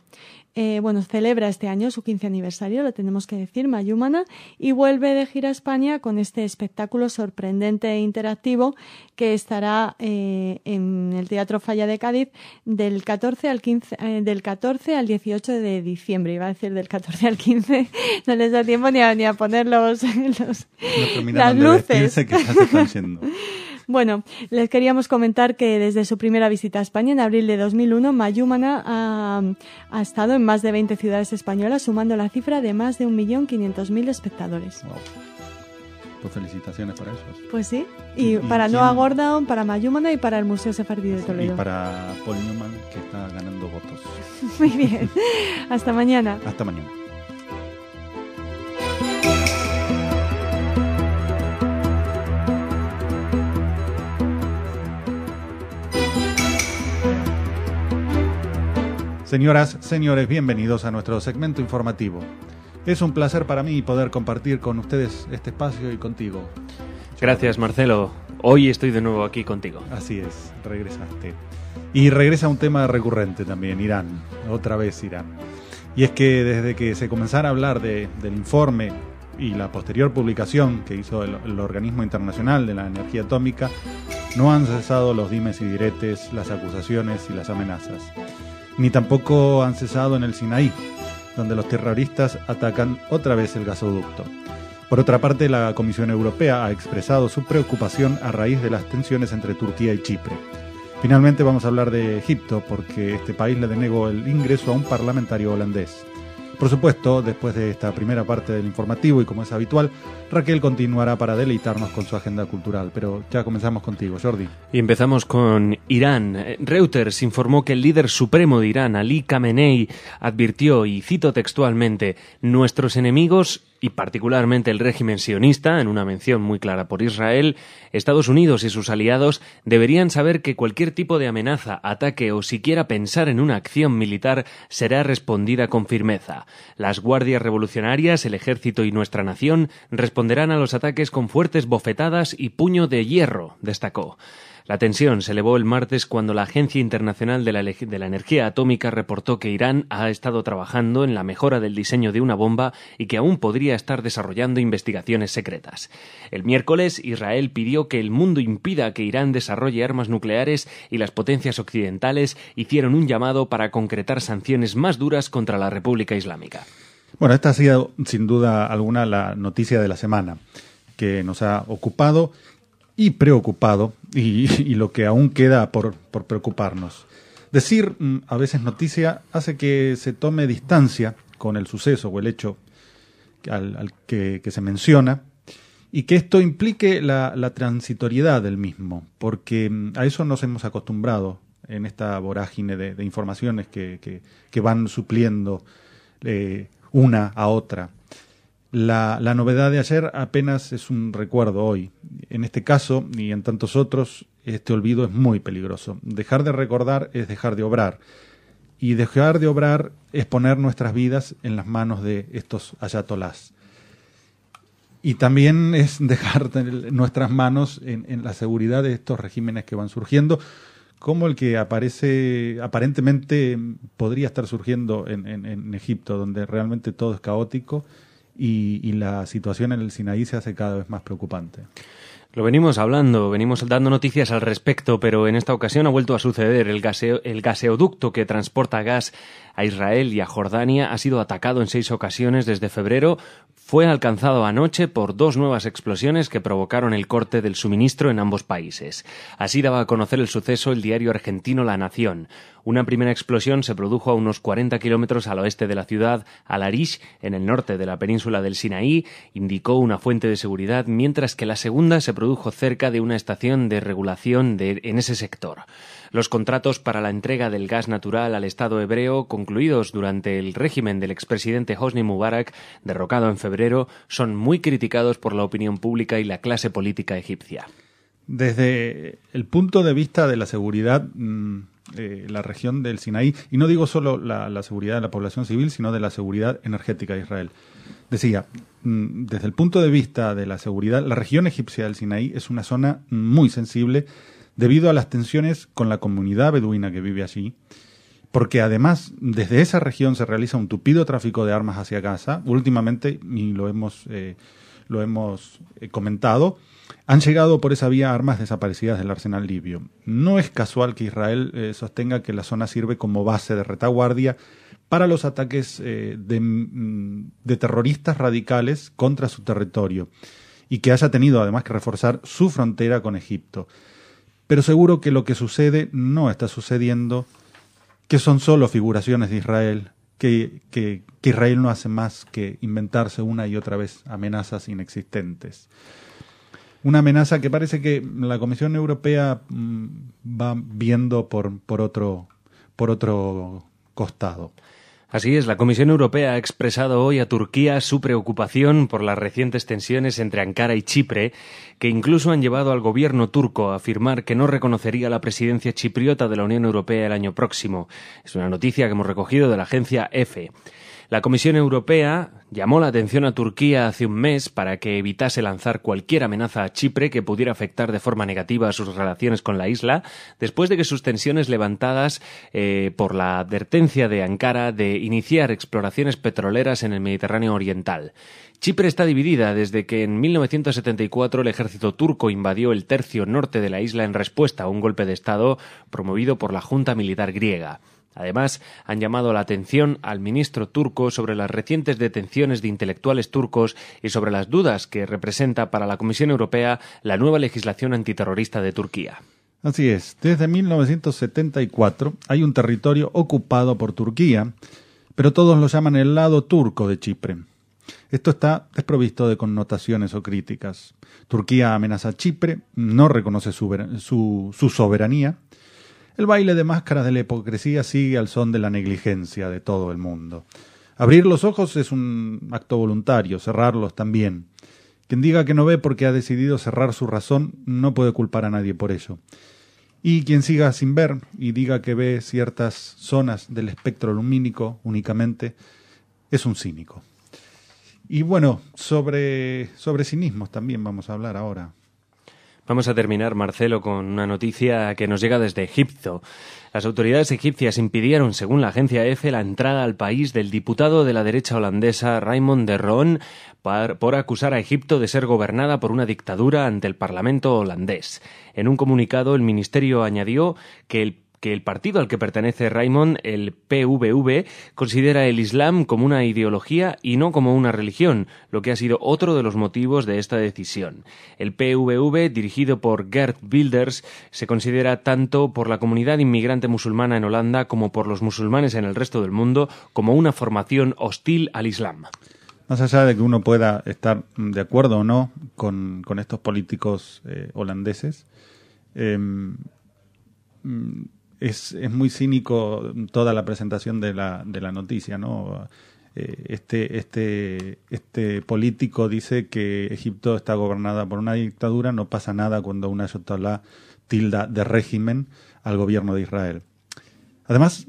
[SPEAKER 4] Celebra este año su 15 aniversario, lo tenemos que decir, Mayúmana, y vuelve de gira a España con este espectáculo sorprendente e interactivo que estará en el Teatro Falla de Cádiz del 14 al 18 de diciembre. Iba a decir del 14 al 15, no les da tiempo ni a poner las luces.
[SPEAKER 2] Que ya se están yendo.
[SPEAKER 4] Bueno, les queríamos comentar que desde su primera visita a España en abril de 2001, Mayúmana ha estado en más de 20 ciudades españolas, sumando la cifra de más de 1.500.000 espectadores.
[SPEAKER 2] Wow. Pues felicitaciones para ellos.
[SPEAKER 4] Pues sí, y para Noah Gordon, para Mayúmana y para el Museo Sefardí de Toledo.
[SPEAKER 2] Y para Paul Newman, que está ganando votos.
[SPEAKER 4] Muy bien, hasta mañana.
[SPEAKER 2] Hasta mañana. Señoras, señores, bienvenidos a nuestro segmento informativo. Es un placer para mí poder compartir con ustedes este espacio y contigo.
[SPEAKER 3] Gracias, Marcelo. Hoy estoy de nuevo aquí contigo.
[SPEAKER 2] Así es, regresaste. Y regresa un tema recurrente también, Irán. Otra vez Irán. Y es que desde que se comenzara a hablar del informe y la posterior publicación que hizo el Organismo Internacional de la Energía Atómica, no han cesado los dimes y diretes, las acusaciones y las amenazas. Ni tampoco han cesado en el Sinaí, donde los terroristas atacan otra vez el gasoducto. Por otra parte, la Comisión Europea ha expresado su preocupación a raíz de las tensiones entre Turquía y Chipre. Finalmente vamos a hablar de Egipto, porque este país le denegó el ingreso a un parlamentario holandés. Por supuesto, después de esta primera parte del informativo, y como es habitual, Raquel continuará para deleitarnos con su agenda cultural. Pero ya comenzamos contigo, Jordi.
[SPEAKER 3] Y empezamos con Irán. Reuters informó que el líder supremo de Irán, Ali Khamenei, advirtió, y cito textualmente, «Nuestros enemigos, y particularmente el régimen sionista, en una mención muy clara por Israel, Estados Unidos y sus aliados deberían saber que cualquier tipo de amenaza, ataque o siquiera pensar en una acción militar será respondida con firmeza. Las guardias revolucionarias, el ejército y nuestra nación responderán a los ataques con fuertes bofetadas y puño de hierro», destacó. La tensión se elevó el martes cuando la Agencia Internacional de la Energía Atómica reportó que Irán ha estado trabajando en la mejora del diseño de una bomba y que aún podría estar desarrollando investigaciones secretas. El miércoles, Israel pidió que el mundo impida que Irán desarrolle armas nucleares y las potencias occidentales hicieron un llamado para concretar sanciones más duras contra la República Islámica.
[SPEAKER 2] Bueno, esta ha sido sin duda alguna la noticia de la semana que nos ha ocupado y preocupado, y lo que aún queda por preocuparnos. Decir a veces noticia hace que se tome distancia con el suceso o el hecho al que se menciona, y que esto implique la transitoriedad del mismo, porque a eso nos hemos acostumbrado en esta vorágine de informaciones que van supliendo una a otra. La novedad de ayer apenas es un recuerdo hoy. En este caso, y en tantos otros, este olvido es muy peligroso. Dejar de recordar es dejar de obrar. Y dejar de obrar es poner nuestras vidas en las manos de estos ayatolás. Y también es dejar nuestras manos en la seguridad de estos regímenes que van surgiendo, como el que aparentemente podría estar surgiendo en Egipto, donde realmente todo es caótico y la situación en el Sinaí se hace cada vez más preocupante.
[SPEAKER 3] Lo venimos hablando, venimos dando noticias al respecto, pero en esta ocasión ha vuelto a suceder. El gaseoducto que transporta gas a Israel y a Jordania ha sido atacado en 6 ocasiones desde febrero. Fue alcanzado anoche por 2 nuevas explosiones que provocaron el corte del suministro en ambos países. Así daba a conocer el suceso el diario argentino La Nación. Una primera explosión se produjo a unos 40 kilómetros al oeste de la ciudad, Al-Arish, en el norte de la península del Sinaí, indicó una fuente de seguridad, mientras que la segunda se produjo cerca de una estación de regulación en ese sector. Los contratos para la entrega del gas natural al Estado hebreo, concluidos durante el régimen del expresidente Hosni Mubarak, derrocado en febrero, son muy criticados por la opinión pública y la clase política egipcia.
[SPEAKER 2] Desde el punto de vista de la seguridad, la región del Sinaí, y no digo solo la seguridad de la población civil, sino de la seguridad energética de Israel. Decía, desde el punto de vista de la seguridad, la región egipcia del Sinaí es una zona muy sensible debido a las tensiones con la comunidad beduina que vive allí, porque además desde esa región se realiza un tupido tráfico de armas hacia Gaza. Últimamente, y lo hemos comentado, han llegado por esa vía armas desaparecidas del arsenal libio. No es casual que Israel sostenga que la zona sirve como base de retaguardia para los ataques de terroristas radicales contra su territorio y que haya tenido además que reforzar su frontera con Egipto. Pero seguro que lo que sucede no está sucediendo, que son solo figuraciones de Israel, que Israel no hace más que inventarse una y otra vez amenazas inexistentes. Una amenaza que parece que la Comisión Europea va viendo por otro costado.
[SPEAKER 3] Así es, la Comisión Europea ha expresado hoy a Turquía su preocupación por las recientes tensiones entre Ankara y Chipre, que incluso han llevado al gobierno turco a afirmar que no reconocería la presidencia chipriota de la Unión Europea el año próximo. Es una noticia que hemos recogido de la agencia EFE. La Comisión Europea llamó la atención a Turquía hace un mes para que evitase lanzar cualquier amenaza a Chipre que pudiera afectar de forma negativa a sus relaciones con la isla, después de que sus tensiones levantadas por la advertencia de Ankara de iniciar exploraciones petroleras en el Mediterráneo oriental. Chipre está dividida desde que en 1974 el ejército turco invadió el tercio norte de la isla en respuesta a un golpe de Estado promovido por la Junta Militar griega. Además, han llamado la atención al ministro turco sobre las recientes detenciones de intelectuales turcos y sobre las dudas que representa para la Comisión Europea la nueva legislación antiterrorista de Turquía.
[SPEAKER 2] Así es, desde 1974 hay un territorio ocupado por Turquía, pero todos lo llaman el lado turco de Chipre. Esto está desprovisto de connotaciones o críticas. Turquía amenaza a Chipre, no reconoce su soberanía. El baile de máscaras de la hipocresía sigue al son de la negligencia de todo el mundo. Abrir los ojos es un acto voluntario, cerrarlos también. Quien diga que no ve porque ha decidido cerrar su razón no puede culpar a nadie por ello. Y quien siga sin ver y diga que ve ciertas zonas del espectro lumínico únicamente es un cínico. Y bueno, sobre cinismos también vamos a hablar ahora.
[SPEAKER 3] Vamos a terminar, Marcelo, con una noticia que nos llega desde Egipto. Las autoridades egipcias impidieron, según la agencia EFE, la entrada al país del diputado de la derecha holandesa Raymond de Roon por acusar a Egipto de ser gobernada por una dictadura ante el Parlamento holandés. En un comunicado, el ministerio añadió que el partido al que pertenece Raymond, el PVV, considera el Islam como una ideología y no como una religión, lo que ha sido otro de los motivos de esta decisión. El PVV, dirigido por Geert Wilders, se considera tanto por la comunidad inmigrante musulmana en Holanda como por los musulmanes en el resto del mundo como una formación hostil al Islam.
[SPEAKER 2] Más allá de que uno pueda estar de acuerdo o no con estos políticos holandeses, es muy cínico toda la presentación de la noticia, ¿no? Este político dice que Egipto está gobernada por una dictadura, no pasa nada cuando un ayatolá tilda de régimen al gobierno de Israel. Además,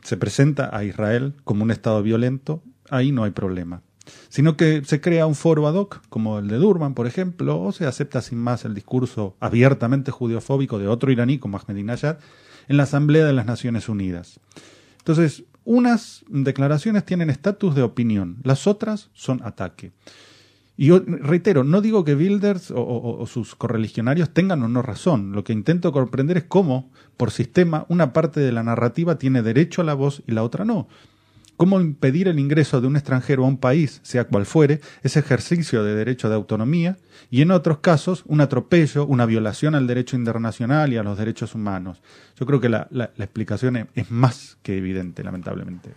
[SPEAKER 2] se presenta a Israel como un estado violento, ahí no hay problema. sino que se crea un foro ad hoc, como el de Durban, por ejemplo, o se acepta sin más el discurso abiertamente judeofóbico de otro iraní, como Ahmadinejad, en la Asamblea de las Naciones Unidas. Entonces, unas declaraciones tienen estatus de opinión, las otras son ataque. Y yo reitero, no digo que Wilders o sus correligionarios tengan o no razón. Lo que intento comprender es cómo, por sistema, una parte de la narrativa tiene derecho a la voz y la otra no. Cómo impedir el ingreso de un extranjero a un país, sea cual fuere, es ejercicio de derecho de autonomía, y en otros casos un atropello, una violación al derecho internacional y a los derechos humanos. Yo creo que la explicación es más que evidente, lamentablemente.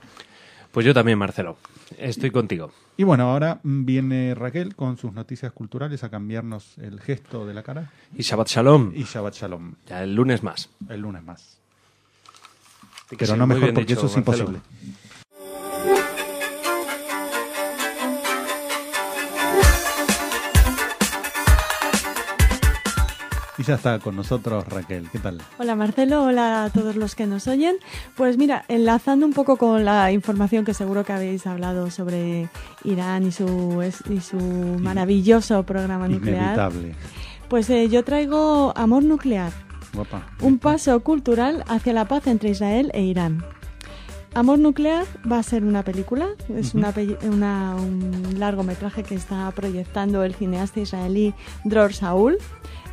[SPEAKER 3] Pues yo también, Marcelo. Estoy contigo.
[SPEAKER 2] Y bueno, ahora viene Raquel con sus noticias culturales a cambiarnos el gesto de la cara.
[SPEAKER 3] Y Shabbat Shalom.
[SPEAKER 2] Y Shabbat Shalom.
[SPEAKER 3] Ya el lunes más.
[SPEAKER 2] El lunes más.
[SPEAKER 3] Pero no mejor, porque eso es imposible.
[SPEAKER 2] Y ya está con nosotros Raquel, ¿qué tal?
[SPEAKER 4] Hola Marcelo, hola a todos los que nos oyen. Pues mira, enlazando un poco con la información que seguro que habéis hablado sobre Irán y su maravilloso programa nuclear.
[SPEAKER 2] Inevitable.
[SPEAKER 4] Pues yo traigo Amor Nuclear,
[SPEAKER 2] Guapa.
[SPEAKER 4] un paso cultural hacia la paz entre Israel e Irán. Amor Nuclear va a ser una película, es un largometraje que está proyectando el cineasta israelí Dror Saul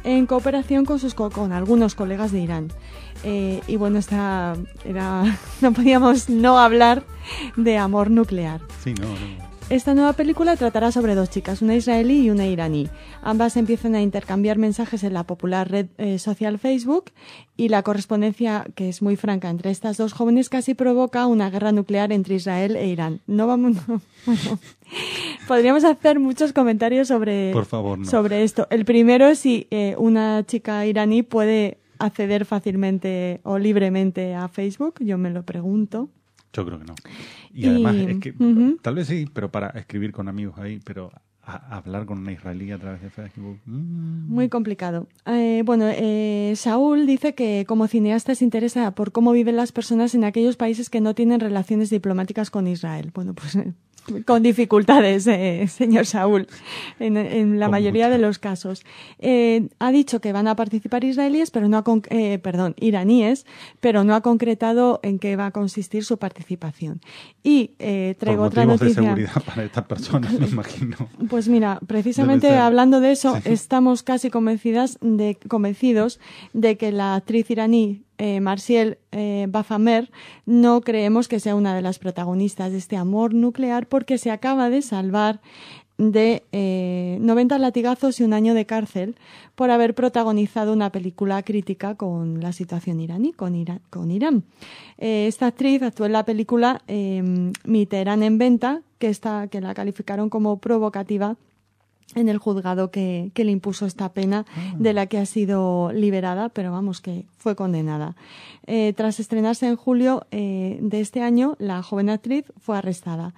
[SPEAKER 4] en cooperación con algunos colegas de Irán. Y bueno, no podíamos no hablar de amor nuclear.
[SPEAKER 2] Sí, no.
[SPEAKER 4] Esta nueva película tratará sobre dos chicas, una israelí y una iraní. Ambas empiezan a intercambiar mensajes en la popular red social Facebook, y la correspondencia, que es muy franca entre estas dos jóvenes, casi provoca una guerra nuclear entre Israel e Irán. Bueno, podríamos hacer muchos comentarios sobre esto. El primero es si una chica iraní puede acceder fácilmente o libremente a Facebook. Yo me lo pregunto.
[SPEAKER 2] Yo creo que no. Y además es que tal vez sí, pero para escribir con amigos ahí, pero hablar con una israelí a través de Facebook.
[SPEAKER 4] Muy complicado. Saúl dice que como cineasta se interesa por cómo viven las personas en aquellos países que no tienen relaciones diplomáticas con Israel. Bueno, pues con dificultades, señor Saúl, en la mayoría de los casos. Ha dicho que van a participar iraníes, pero no ha concretado en qué va a consistir su participación. Y traigo otra noticia.
[SPEAKER 2] De seguridad para estas personas, me imagino.
[SPEAKER 4] Pues mira, precisamente hablando de eso, sí. Estamos casi convencidos de que la actriz iraní Marciel Bafamer no creemos que sea una de las protagonistas de este amor nuclear, porque se acaba de salvar de 90 latigazos y 1 año de cárcel por haber protagonizado una película crítica con la situación iraní, con Irán. Esta actriz actuó en la película Mi Teherán en venta, que la calificaron como provocativa en el juzgado que le impuso esta pena, de la que ha sido liberada, pero vamos, que fue condenada. Tras estrenarse en julio de este año, la joven actriz fue arrestada.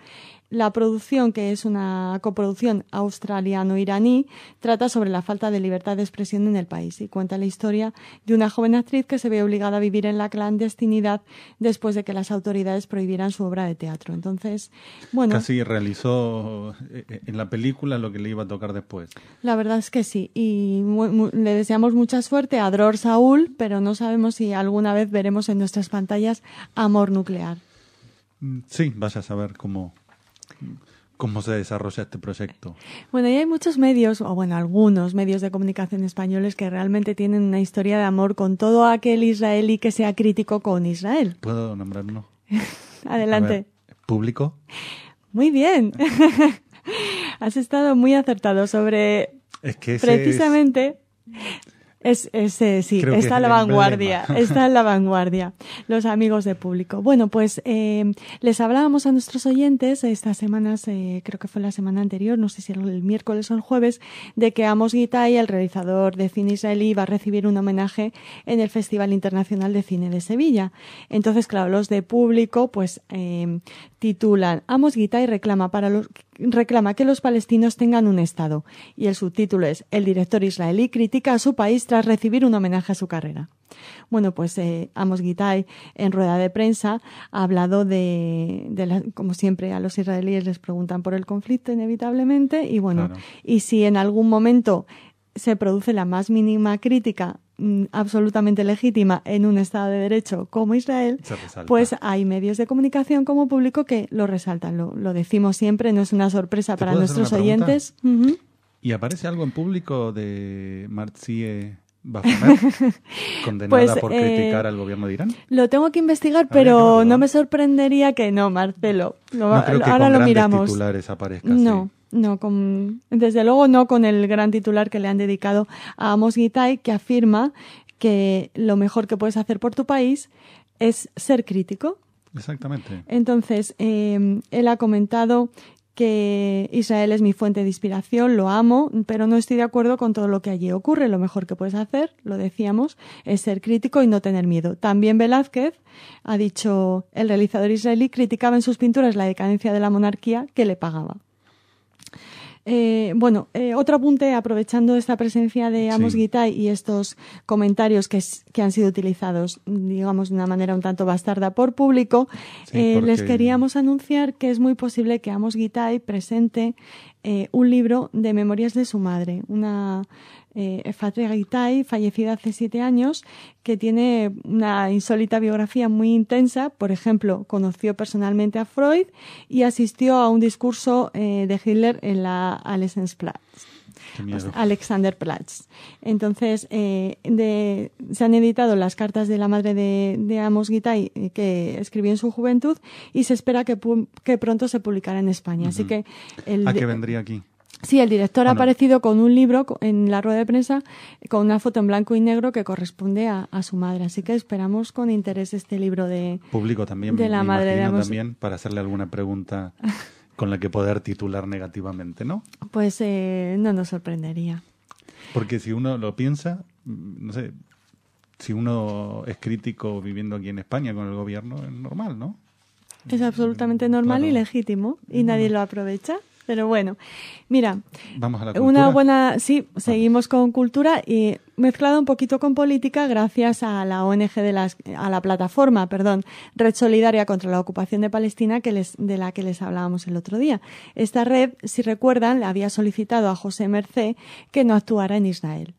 [SPEAKER 4] La producción, que es una coproducción australiano-iraní, trata sobre la falta de libertad de expresión en el país y cuenta la historia de una joven actriz que se ve obligada a vivir en la clandestinidad después de que las autoridades prohibieran su obra de teatro. Entonces, bueno...
[SPEAKER 2] Casi realizó en la película lo que le iba a tocar después.
[SPEAKER 4] La verdad es que sí, y le deseamos mucha suerte a Dror Saúl, pero no sabemos si alguna vez veremos en nuestras pantallas Amor Nuclear.
[SPEAKER 2] Sí, vaya a saber cómo se desarrolla este proyecto.
[SPEAKER 4] Bueno, y hay muchos medios, algunos medios de comunicación españoles que realmente tienen una historia de amor con todo aquel israelí que sea crítico con Israel.
[SPEAKER 2] ¿Puedo nombrar uno?
[SPEAKER 4] Adelante.
[SPEAKER 2] ¿Público?
[SPEAKER 4] Muy bien. Has estado muy acertado sobre...
[SPEAKER 2] Es que
[SPEAKER 4] precisamente... Sí, está en la vanguardia, está en la vanguardia, los amigos de Público. Bueno, pues les hablábamos a nuestros oyentes estas semanas, creo que fue la semana anterior, no sé si el miércoles o el jueves, de que Amos Gitay, el realizador de cine israelí, va a recibir un homenaje en el Festival Internacional de Cine de Sevilla. Entonces, claro, los de Público pues titulan Amos Gitay reclama que los palestinos tengan un Estado. Y el subtítulo es: el director israelí critica a su país tras recibir un homenaje a su carrera. Bueno, pues Amos Gittai en rueda de prensa ha hablado como siempre a los israelíes les preguntan por el conflicto inevitablemente y bueno, claro. Y si en algún momento se produce la más mínima crítica absolutamente legítima en un Estado de Derecho como Israel, pues hay medios de comunicación como público que lo resaltan. Lo decimos siempre, no es una sorpresa para nuestros oyentes.
[SPEAKER 2] ¿Y aparece algo en público de Marzie Bafomet, condenada por criticar al gobierno de Irán?
[SPEAKER 4] Lo tengo que investigar, pero no me sorprendería que no, Marcelo.
[SPEAKER 2] No creo que
[SPEAKER 4] ahora
[SPEAKER 2] con
[SPEAKER 4] lo
[SPEAKER 2] grandes
[SPEAKER 4] miramos.
[SPEAKER 2] Titulares aparezca
[SPEAKER 4] No.
[SPEAKER 2] así.
[SPEAKER 4] No, desde luego no con el gran titular que le han dedicado a Amos Gittai, que afirma que lo mejor que puedes hacer por tu país es ser crítico.
[SPEAKER 2] Exactamente.
[SPEAKER 4] Entonces, él ha comentado que Israel es mi fuente de inspiración, lo amo, pero no estoy de acuerdo con todo lo que allí ocurre. Lo mejor que puedes hacer, lo decíamos, es ser crítico y no tener miedo. También Velázquez ha dicho, el realizador israelí criticaba en sus pinturas la decadencia de la monarquía que le pagaba. Otro apunte, aprovechando esta presencia de Amos Gittai y estos comentarios que han sido utilizados, digamos, de una manera un tanto bastarda por público, les queríamos anunciar que es muy posible que Amos Gittai presente un libro de memorias de su madre, una Fatria Gittai, fallecida hace 7 años, que tiene una insólita biografía muy intensa. Por ejemplo, conoció personalmente a Freud y asistió a un discurso de Hitler en la Alexanderplatz. Entonces, se han editado las cartas de la madre de Amos Gittai que escribió en su juventud y se espera que pronto se publicará en España. Así que
[SPEAKER 2] que vendría aquí.
[SPEAKER 4] Sí, el director ha aparecido con un libro en la rueda de prensa con una foto en blanco y negro que corresponde a su madre. Así que esperamos con interés este libro de
[SPEAKER 2] público también,
[SPEAKER 4] de la madre de Amos.
[SPEAKER 2] También para hacerle alguna pregunta con la que poder titular negativamente, ¿no?
[SPEAKER 4] Pues no nos sorprendería.
[SPEAKER 2] Porque si uno lo piensa, no sé, si uno es crítico viviendo aquí en España con el gobierno, es normal, ¿no?
[SPEAKER 4] Es absolutamente normal, claro. Y legítimo, y nadie lo aprovecha. Pero bueno, mira,
[SPEAKER 2] vamos a la cultura.
[SPEAKER 4] Seguimos con cultura y mezclado un poquito con política gracias a la ONG a la plataforma, Red Solidaria contra la Ocupación de Palestina de la que les hablábamos el otro día. Esta red, si recuerdan, le había solicitado a José Mercé que no actuara en Israel.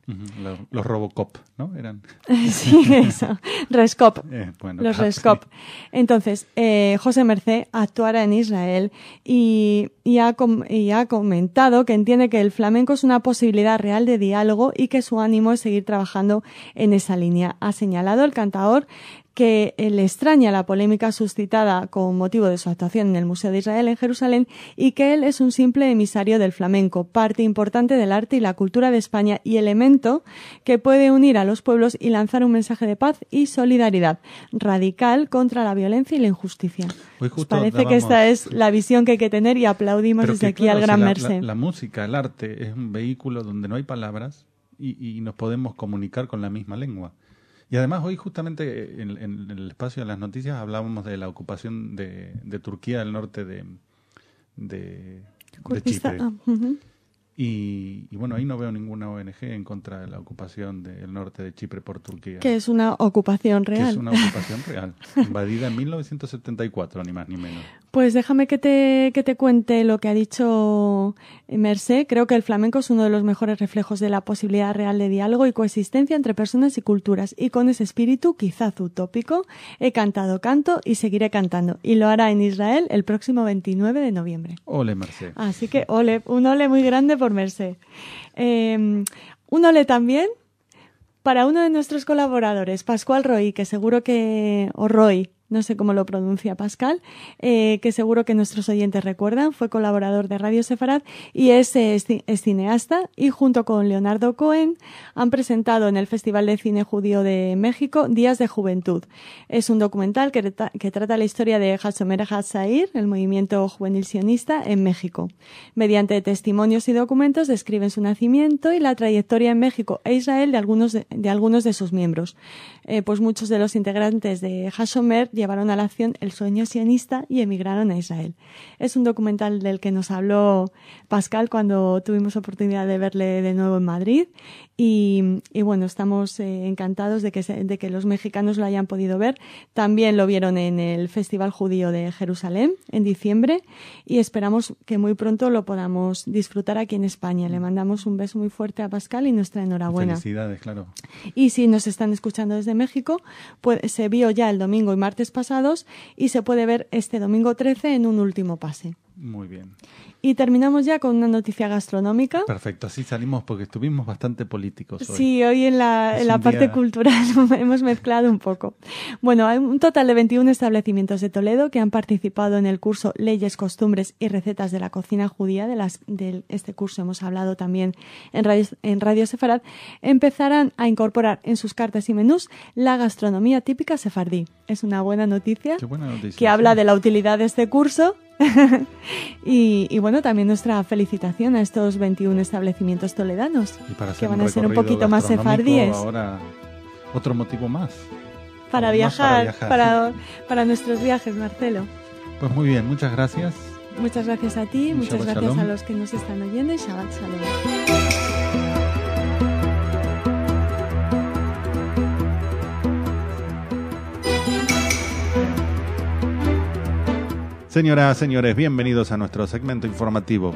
[SPEAKER 2] Los Robocop, ¿no? Eran.
[SPEAKER 4] Sí, eso. Rescop. Los Rescop. Sí. Entonces, José Mercé actuará en Israel y ha comentado que entiende que el flamenco es una posibilidad real de diálogo y que su ánimo es seguir trabajando en esa línea. Ha señalado el cantador que le extraña la polémica suscitada con motivo de su actuación en el Museo de Israel en Jerusalén y que él es un simple emisario del flamenco, parte importante del arte y la cultura de España y elemento que puede unir a los pueblos y lanzar un mensaje de paz y solidaridad radical contra la violencia y la injusticia. Pues parece que esta es la visión que hay que tener y aplaudimos desde aquí al gran Mercé.
[SPEAKER 2] La música, el arte es un vehículo donde no hay palabras y nos podemos comunicar con la misma lengua. Y además hoy justamente en el espacio de las noticias hablábamos de la ocupación de Turquía del norte de Chipre. Y bueno, ahí no veo ninguna ONG en contra de la ocupación del norte de Chipre por Turquía.
[SPEAKER 4] Que es una ocupación real.
[SPEAKER 2] Que es una ocupación real, invadida en 1974, ni más ni menos.
[SPEAKER 4] Pues déjame que te cuente lo que ha dicho Mercé. Creo que el flamenco es uno de los mejores reflejos de la posibilidad real de diálogo y coexistencia entre personas y culturas. Y con ese espíritu, quizás utópico, he cantado canto y seguiré cantando. Y lo hará en Israel el próximo 29 de noviembre.
[SPEAKER 2] Ole, Mercé.
[SPEAKER 4] Así que un ole muy grande por Mercé. Un ole también para uno de nuestros colaboradores, Pascual Roy, que seguro que... o Roy, no sé cómo lo pronuncia Pascal, que seguro que nuestros oyentes recuerdan, fue colaborador de Radio Sefarad y es cineasta, y junto con Leonardo Cohen han presentado en el Festival de Cine Judío de México Días de Juventud. Es un documental que trata la historia de Hashomer Hatzair, el movimiento juvenil sionista en México. Mediante testimonios y documentos describen su nacimiento y la trayectoria en México e Israel de algunos de sus miembros. Pues muchos de los integrantes de Hashomer llevaron a la acción el sueño sionista y emigraron a Israel. Es un documental del que nos habló Pascal cuando tuvimos oportunidad de verle de nuevo en Madrid y bueno, estamos encantados de que los mexicanos lo hayan podido ver. También lo vieron en el Festival Judío de Jerusalén en diciembre y esperamos que muy pronto lo podamos disfrutar aquí en España. Le mandamos un beso muy fuerte a Pascal y nuestra enhorabuena.
[SPEAKER 2] Felicidades, claro.
[SPEAKER 4] Y si nos están escuchando desde México, pues se vio ya el domingo y martes pasados y se puede ver este domingo 13 en un último pase.
[SPEAKER 2] Muy bien.
[SPEAKER 4] Y terminamos ya con una noticia gastronómica.
[SPEAKER 2] Perfecto, así salimos porque estuvimos bastante políticos hoy.
[SPEAKER 4] Sí, hoy en la parte cultural hemos mezclado un poco. Bueno, hay un total de 21 establecimientos de Toledo que han participado en el curso Leyes, Costumbres y Recetas de la Cocina Judía. De este curso hemos hablado también en Radio Sefarad. Empezarán a incorporar en sus cartas y menús la gastronomía típica sefardí. Es una buena noticia,
[SPEAKER 2] Qué buena noticia,
[SPEAKER 4] que habla de la utilidad de este curso. y bueno, también nuestra felicitación a estos 21 establecimientos toledanos que van a ser un poquito más sefardíes.
[SPEAKER 2] Ahora otro motivo más
[SPEAKER 4] para viajar. Para nuestros viajes, Marcelo.
[SPEAKER 2] Pues muy bien, muchas gracias.
[SPEAKER 4] Muchas gracias a ti, muchas
[SPEAKER 2] Shabbat
[SPEAKER 4] gracias
[SPEAKER 2] Shalom.
[SPEAKER 4] a los que nos están oyendo y Shabbat Shalom.
[SPEAKER 2] Señoras, señores, bienvenidos a nuestro segmento informativo.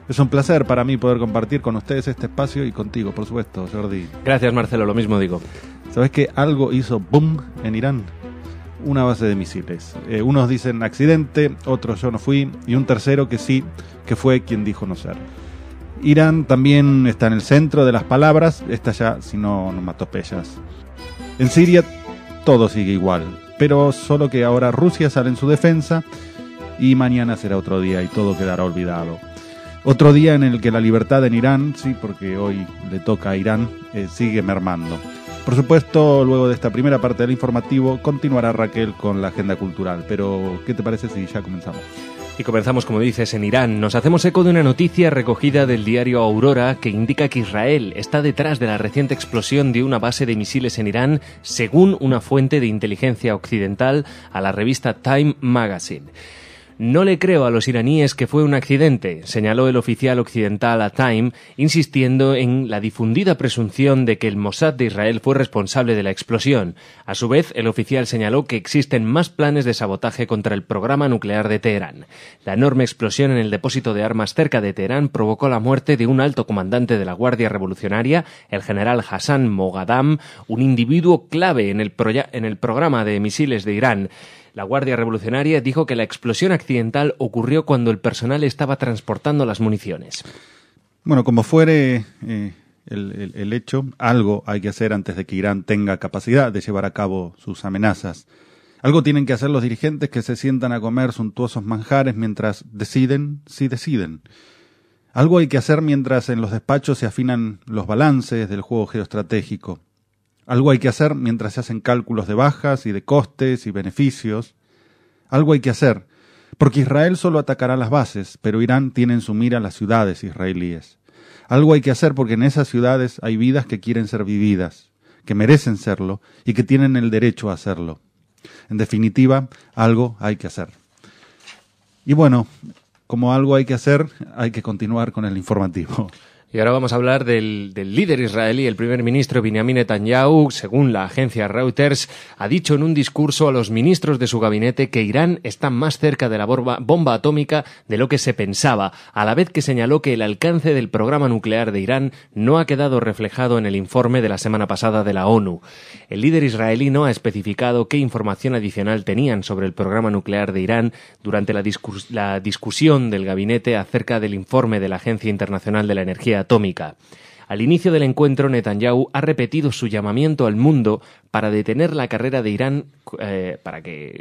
[SPEAKER 2] Es un placer para mí poder compartir con ustedes este espacio y contigo, por supuesto, Jordi.
[SPEAKER 3] Gracias, Marcelo, lo mismo digo.
[SPEAKER 2] ¿Sabes que algo hizo boom en Irán? Una base de misiles. Unos dicen accidente, otros yo no fui, y un tercero que sí, que fue quien dijo no ser. Irán también está en el centro de las palabras, esta ya, si no, no mató pellas. En Siria todo sigue igual, pero solo que ahora Rusia sale en su defensa y mañana será otro día y todo quedará olvidado. Otro día en el que la libertad en Irán, sí, porque hoy le toca a Irán, sigue mermando. Por supuesto, luego de esta primera parte del informativo, continuará Raquel con la agenda cultural. Pero, ¿qué te parece si ya comenzamos?
[SPEAKER 3] Y comenzamos, como dices, en Irán. Nos hacemos eco de una noticia recogida del diario Aurora que indica que Israel está detrás de la reciente explosión de una base de misiles en Irán, según una fuente de inteligencia occidental a la revista Time Magazine. No le creo a los iraníes que fue un accidente, señaló el oficial occidental a Time, insistiendo en la difundida presunción de que el Mossad de Israel fue responsable de la explosión. A su vez, el oficial señaló que existen más planes de sabotaje contra el programa nuclear de Teherán. La enorme explosión en el depósito de armas cerca de Teherán provocó la muerte de un alto comandante de la Guardia Revolucionaria, el general Hassan Moghadam, un individuo clave en el programa de misiles de Irán. La Guardia Revolucionaria dijo que la explosión accidental ocurrió cuando el personal estaba transportando las municiones.
[SPEAKER 2] Bueno, como fuere el hecho, algo hay que hacer antes de que Irán tenga capacidad de llevar a cabo sus amenazas. Algo tienen que hacer los dirigentes que se sientan a comer suntuosos manjares mientras deciden, si deciden. Algo hay que hacer mientras en los despachos se afinan los balances del juego geoestratégico. Algo hay que hacer mientras se hacen cálculos de bajas y de costes y beneficios. Algo hay que hacer, porque Israel solo atacará las bases, pero Irán tiene en su mira las ciudades israelíes. Algo hay que hacer porque en esas ciudades hay vidas que quieren ser vividas, que merecen serlo y que tienen el derecho a hacerlo. En definitiva, algo hay que hacer. Y bueno, como algo hay que hacer, hay que continuar con el informativo.
[SPEAKER 3] Y ahora vamos a hablar del líder israelí, el primer ministro Benjamin Netanyahu. Según la agencia Reuters, ha dicho en un discurso a los ministros de su gabinete que Irán está más cerca de la bomba atómica de lo que se pensaba, a la vez que señaló que el alcance del programa nuclear de Irán no ha quedado reflejado en el informe de la semana pasada de la ONU. El líder israelí no ha especificado qué información adicional tenían sobre el programa nuclear de Irán durante la discusión del gabinete acerca del informe de la Agencia Internacional de la Energía Atómica. Al inicio del encuentro, Netanyahu ha repetido su llamamiento al mundo para detener la carrera de Irán,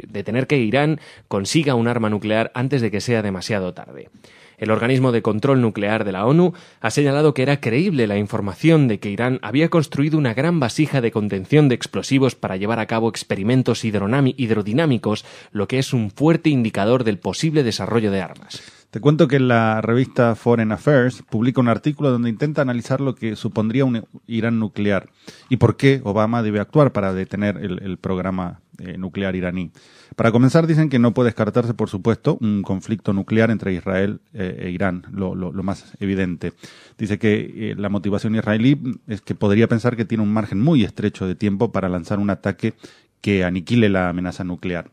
[SPEAKER 3] detener que Irán consiga un arma nuclear antes de que sea demasiado tarde. El organismo de control nuclear de la ONU ha señalado que era creíble la información de que Irán había construido una gran vasija de contención de explosivos para llevar a cabo experimentos hidrodinámicos, lo que es un fuerte indicador del posible desarrollo de armas.
[SPEAKER 2] Te cuento que la revista Foreign Affairs publica un artículo donde intenta analizar lo que supondría un Irán nuclear y por qué Obama debe actuar para detener el programa nuclear iraní. Para comenzar, dicen que no puede descartarse, por supuesto, un conflicto nuclear entre Israel e Irán, lo más evidente. Dice que la motivación israelí es que podría pensar que tiene un margen muy estrecho de tiempo para lanzar un ataque que aniquile la amenaza nuclear.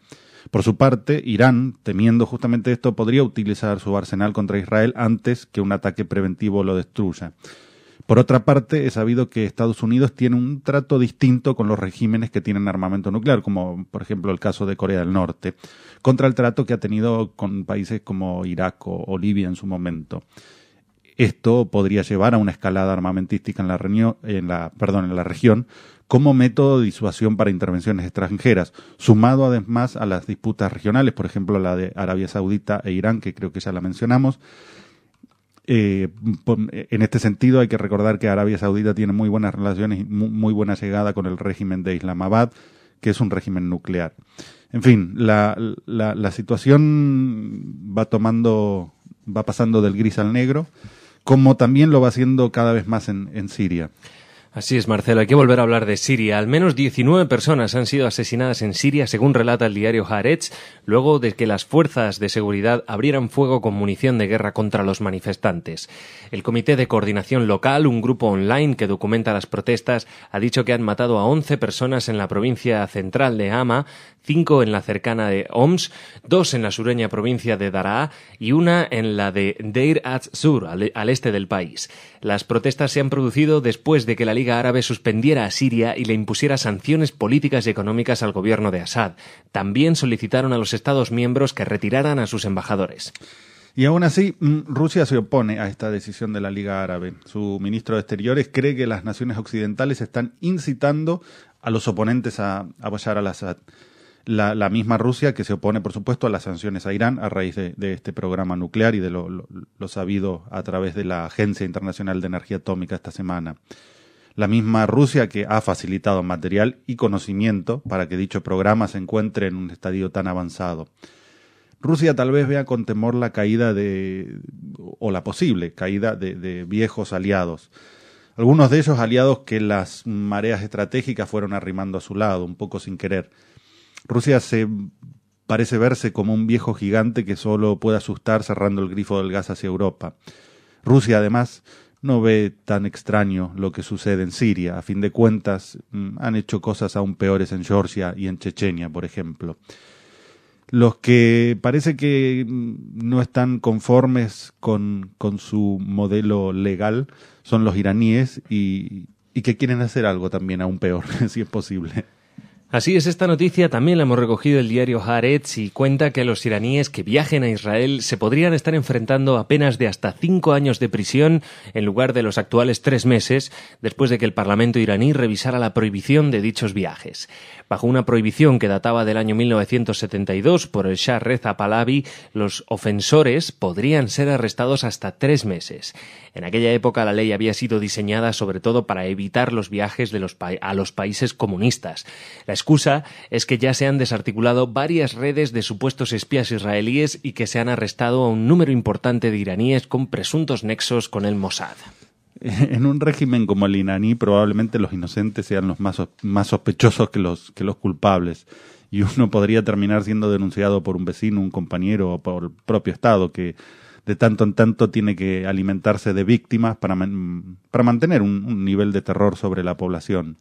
[SPEAKER 2] Por su parte, Irán, temiendo justamente esto, podría utilizar su arsenal contra Israel antes que un ataque preventivo lo destruya. Por otra parte, es sabido que Estados Unidos tiene un trato distinto con los regímenes que tienen armamento nuclear, como por ejemplo el caso de Corea del Norte, contra el trato que ha tenido con países como Irak o Libia en su momento. Esto podría llevar a una escalada armamentística en la región como método de disuasión para intervenciones extranjeras, sumado además a las disputas regionales, por ejemplo la de Arabia Saudita e Irán, que creo que ya la mencionamos. En este sentido hay que recordar que Arabia Saudita tiene muy buenas relaciones y muy buena llegada con el régimen de Islamabad, que es un régimen nuclear. En fin, la situación va pasando del gris al negro, como también lo va haciendo cada vez más en Siria.
[SPEAKER 3] Así es, Marcelo. Hay que volver a hablar de Siria. Al menos 19 personas han sido asesinadas en Siria, según relata el diario Haaretz, luego de que las fuerzas de seguridad abrieran fuego con munición de guerra contra los manifestantes. El Comité de Coordinación Local, un grupo online que documenta las protestas, ha dicho que han matado a 11 personas en la provincia central de Hama, 5 en la cercana de Homs, 2 en la sureña provincia de Daraa y 1 en la de Deir az-Zur, al este del país. Las protestas se han producido después de que la Liga Árabe suspendiera a Siria y le impusiera sanciones políticas y económicas al gobierno de Assad. También solicitaron a los Estados miembros que retiraran a sus embajadores.
[SPEAKER 2] Y aún así, Rusia se opone a esta decisión de la Liga Árabe. Su ministro de Exteriores cree que las naciones occidentales están incitando a los oponentes a Bashar al-Assad. La misma Rusia que se opone, por supuesto, a las sanciones a Irán a raíz de este programa nuclear y de lo sabido a través de la Agencia Internacional de Energía Atómica esta semana. La misma Rusia que ha facilitado material y conocimiento para que dicho programa se encuentre en un estadio tan avanzado. Rusia tal vez vea con temor la caída o la posible caída de viejos aliados. Algunos de ellos aliados que las mareas estratégicas fueron arrimando a su lado, un poco sin querer. Rusia parece verse como un viejo gigante que solo puede asustar cerrando el grifo del gas hacia Europa. Rusia, además, no ve tan extraño lo que sucede en Siria. A fin de cuentas, han hecho cosas aún peores en Georgia y en Chechenia, por ejemplo. Los que parece que no están conformes con su modelo legal son los iraníes y que quieren hacer algo también aún peor, si es posible.
[SPEAKER 3] Así es, esta noticia también la hemos recogido del diario Haaretz y cuenta que los iraníes que viajen a Israel se podrían estar enfrentando a penas de hasta 5 años de prisión en lugar de los actuales 3 meses, después de que el Parlamento iraní revisara la prohibición de dichos viajes. Bajo una prohibición que databa del año 1972 por el Shah Reza Pahlavi, los ofensores podrían ser arrestados hasta 3 meses. En aquella época la ley había sido diseñada sobre todo para evitar los viajes a los países comunistas. La excusa es que ya se han desarticulado varias redes de supuestos espías israelíes y que se han arrestado a un número importante de iraníes con presuntos nexos con el Mossad.
[SPEAKER 2] En un régimen como el iraní probablemente los inocentes sean los más sospechosos que los culpables, y uno podría terminar siendo denunciado por un vecino, un compañero o por el propio Estado que de tanto en tanto tiene que alimentarse de víctimas para mantener un nivel de terror sobre la población.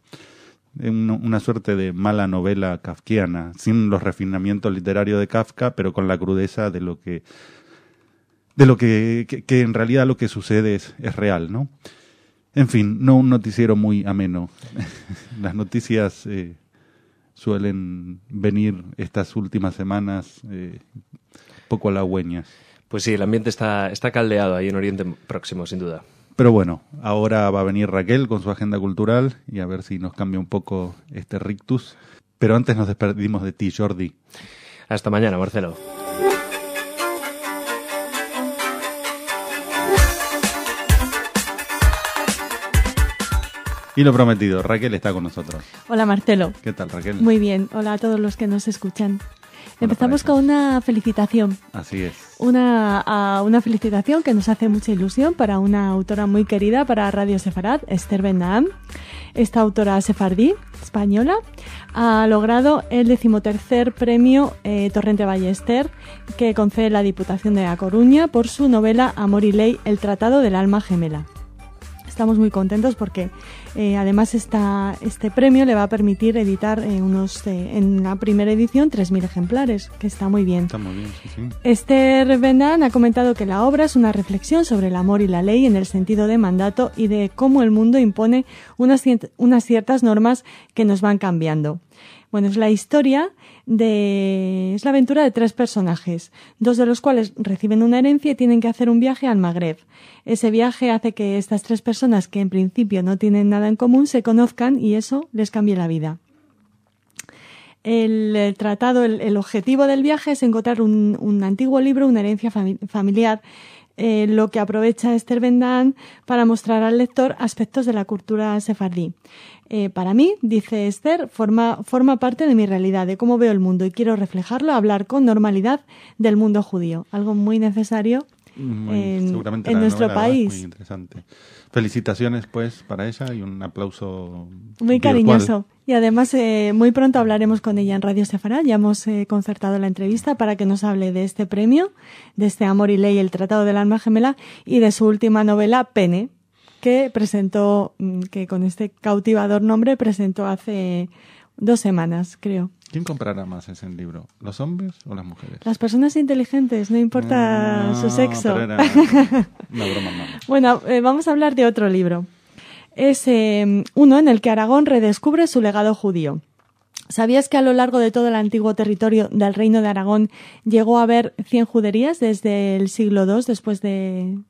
[SPEAKER 2] Una suerte de mala novela kafkiana, sin los refinamientos literarios de Kafka, pero con la crudeza de lo que en realidad lo que sucede es real, ¿no? En fin, no un noticiero muy ameno. Las noticias suelen venir estas últimas semanas poco halagüeñas.
[SPEAKER 3] Pues sí, el ambiente está caldeado ahí en Oriente Próximo, sin duda.
[SPEAKER 2] Pero bueno, ahora va a venir Raquel con su agenda cultural y a ver si nos cambia un poco este rictus. Pero antes nos despedimos de ti, Jordi.
[SPEAKER 3] Hasta mañana, Marcelo.
[SPEAKER 2] Y lo prometido, Raquel está con nosotros.
[SPEAKER 4] Hola, Marcelo.
[SPEAKER 2] ¿Qué tal, Raquel?
[SPEAKER 4] Muy bien. Hola a todos los que nos escuchan. Empezamos con una felicitación.
[SPEAKER 2] Así es.
[SPEAKER 4] Una felicitación que nos hace mucha ilusión para una autora muy querida para Radio Sefarad, Esther Ben-Naham. Esta autora sefardí, española, ha logrado el 13º premio Torrente Ballester que concede la Diputación de A Coruña por su novela Amor y Ley, el Tratado del Alma Gemela. Estamos muy contentos porque además este premio le va a permitir editar en la primera edición 3.000 ejemplares, que está muy bien.
[SPEAKER 2] Está muy bien, sí, sí.
[SPEAKER 4] Esther Ben-Naham ha comentado que la obra es una reflexión sobre el amor y la ley en el sentido de mandato y de cómo el mundo impone unas ciertas normas que nos van cambiando. Bueno, es la aventura de 3 personajes, 2 de los cuales reciben una herencia y tienen que hacer un viaje al Magreb. Ese viaje hace que estas 3 personas, que en principio no tienen nada en común, se conozcan y eso les cambie la vida. El objetivo del viaje es encontrar un antiguo libro, una herencia familiar, lo que aprovecha Esther Ben-Naham para mostrar al lector aspectos de la cultura sefardí. Para mí, dice Esther, forma parte de mi realidad, de cómo veo el mundo y quiero reflejarlo, hablar con normalidad del mundo judío, algo muy necesario en nuestro país.
[SPEAKER 2] Muy interesante. Felicitaciones pues para ella y un aplauso
[SPEAKER 4] muy cariñoso. Y además muy pronto hablaremos con ella en Radio Sefarad. Ya hemos concertado la entrevista para que nos hable de este premio, de este Amor y Ley, el Tratado del Alma Gemela, y de su última novela, Pene, que con este cautivador nombre presentó hace 2 semanas, creo.
[SPEAKER 2] ¿Quién comprará más ese libro? ¿Los hombres o las mujeres?
[SPEAKER 4] Las personas inteligentes, no importa su sexo.
[SPEAKER 2] Pero era una broma, mamá.
[SPEAKER 4] Bueno, vamos a hablar de otro libro. Es uno en el que Aragón redescubre su legado judío. ¿Sabías que a lo largo de todo el antiguo territorio del Reino de Aragón llegó a haber 100 juderías desde el siglo II, de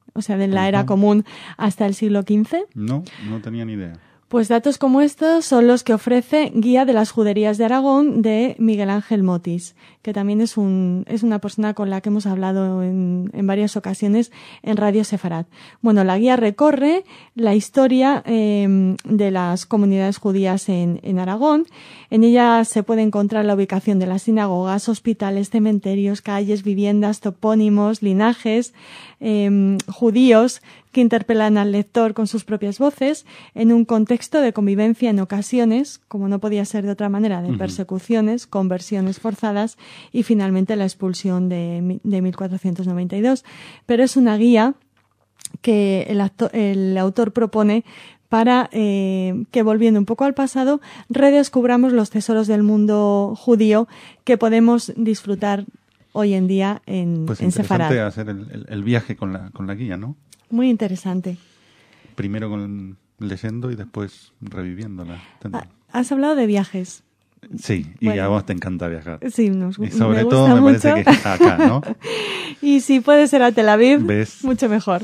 [SPEAKER 4] la era común, hasta el siglo XV?
[SPEAKER 2] No tenía ni idea.
[SPEAKER 4] Pues datos como estos son los que ofrece Guía de las Juderías de Aragón de Miguel Ángel Motis, que también es una persona con la que hemos hablado en varias ocasiones en Radio Sefarad. Bueno, la guía recorre la historia de las comunidades judías en Aragón. En ella se puede encontrar la ubicación de las sinagogas, hospitales, cementerios, calles, viviendas, topónimos, linajes judíos que interpelan al lector con sus propias voces en un contexto de convivencia en ocasiones, como no podía ser de otra manera, de persecuciones, conversiones forzadas y finalmente la expulsión de 1492. Pero es una guía que el autor propone para que, volviendo un poco al pasado, redescubramos los tesoros del mundo judío que podemos disfrutar hoy en día en Sefarad.
[SPEAKER 2] Pues interesante hacer el viaje con la guía, ¿no?
[SPEAKER 4] Muy interesante.
[SPEAKER 2] Primero leyendo y después reviviéndola.
[SPEAKER 4] Has hablado de viajes.
[SPEAKER 2] Sí, y a vos te encanta viajar.
[SPEAKER 4] Sí,
[SPEAKER 2] y sobre todo me
[SPEAKER 4] mucho.
[SPEAKER 2] parece que es acá, ¿no?
[SPEAKER 4] Y si puede ser a Tel Aviv,
[SPEAKER 2] ¿ves?
[SPEAKER 4] Mucho mejor.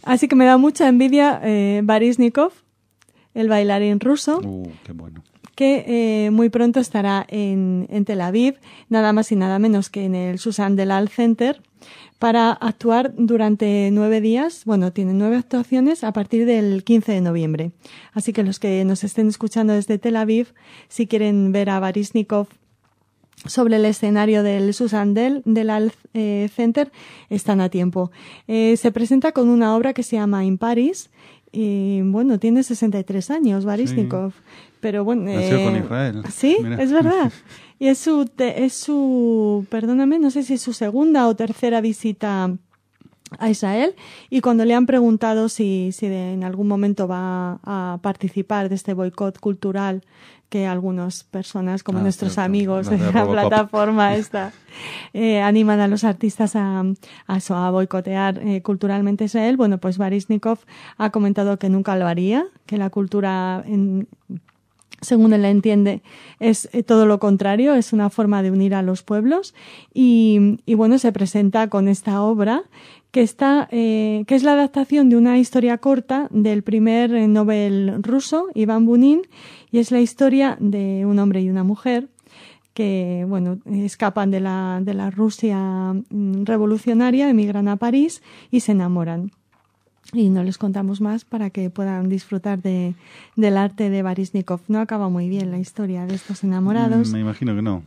[SPEAKER 4] Así que me da mucha envidia Baryshnikov, el bailarín ruso.
[SPEAKER 2] Qué bueno.
[SPEAKER 4] Que muy pronto estará en Tel Aviv, nada más y nada menos que en el Susan Delal Center, para actuar durante 9 días. Bueno, tienen 9 actuaciones a partir del 15 de noviembre. Así que los que nos estén escuchando desde Tel Aviv, si quieren ver a Baryshnikov sobre el escenario del Susan Delal Center, están a tiempo. Se presenta con una obra que se llama In Paris. Y bueno, tiene 63 años Baryshnikov, sí. Pero bueno,
[SPEAKER 2] nació con Israel.
[SPEAKER 4] Sí, mira. Es verdad. Y es su, perdóname, no sé si es su segunda o tercera visita a Israel, y cuando le han preguntado si en algún momento va a participar de este boicot cultural que algunas personas como nuestros amigos de la plataforma esta animan a los artistas a boicotear culturalmente Israel, bueno, pues Baryshnikov ha comentado que nunca lo haría, que la cultura según él la entiende, es todo lo contrario, es una forma de unir a los pueblos y bueno, se presenta con esta obra que es la adaptación de una historia corta del primer Nobel ruso, Iván Bunin, y es la historia de un hombre y una mujer que, bueno, escapan de la Rusia revolucionaria, emigran a París y se enamoran. Y no les contamos más para que puedan disfrutar del arte de Baryshnikov. No acaba muy bien la historia de estos enamorados.
[SPEAKER 2] Me imagino que no.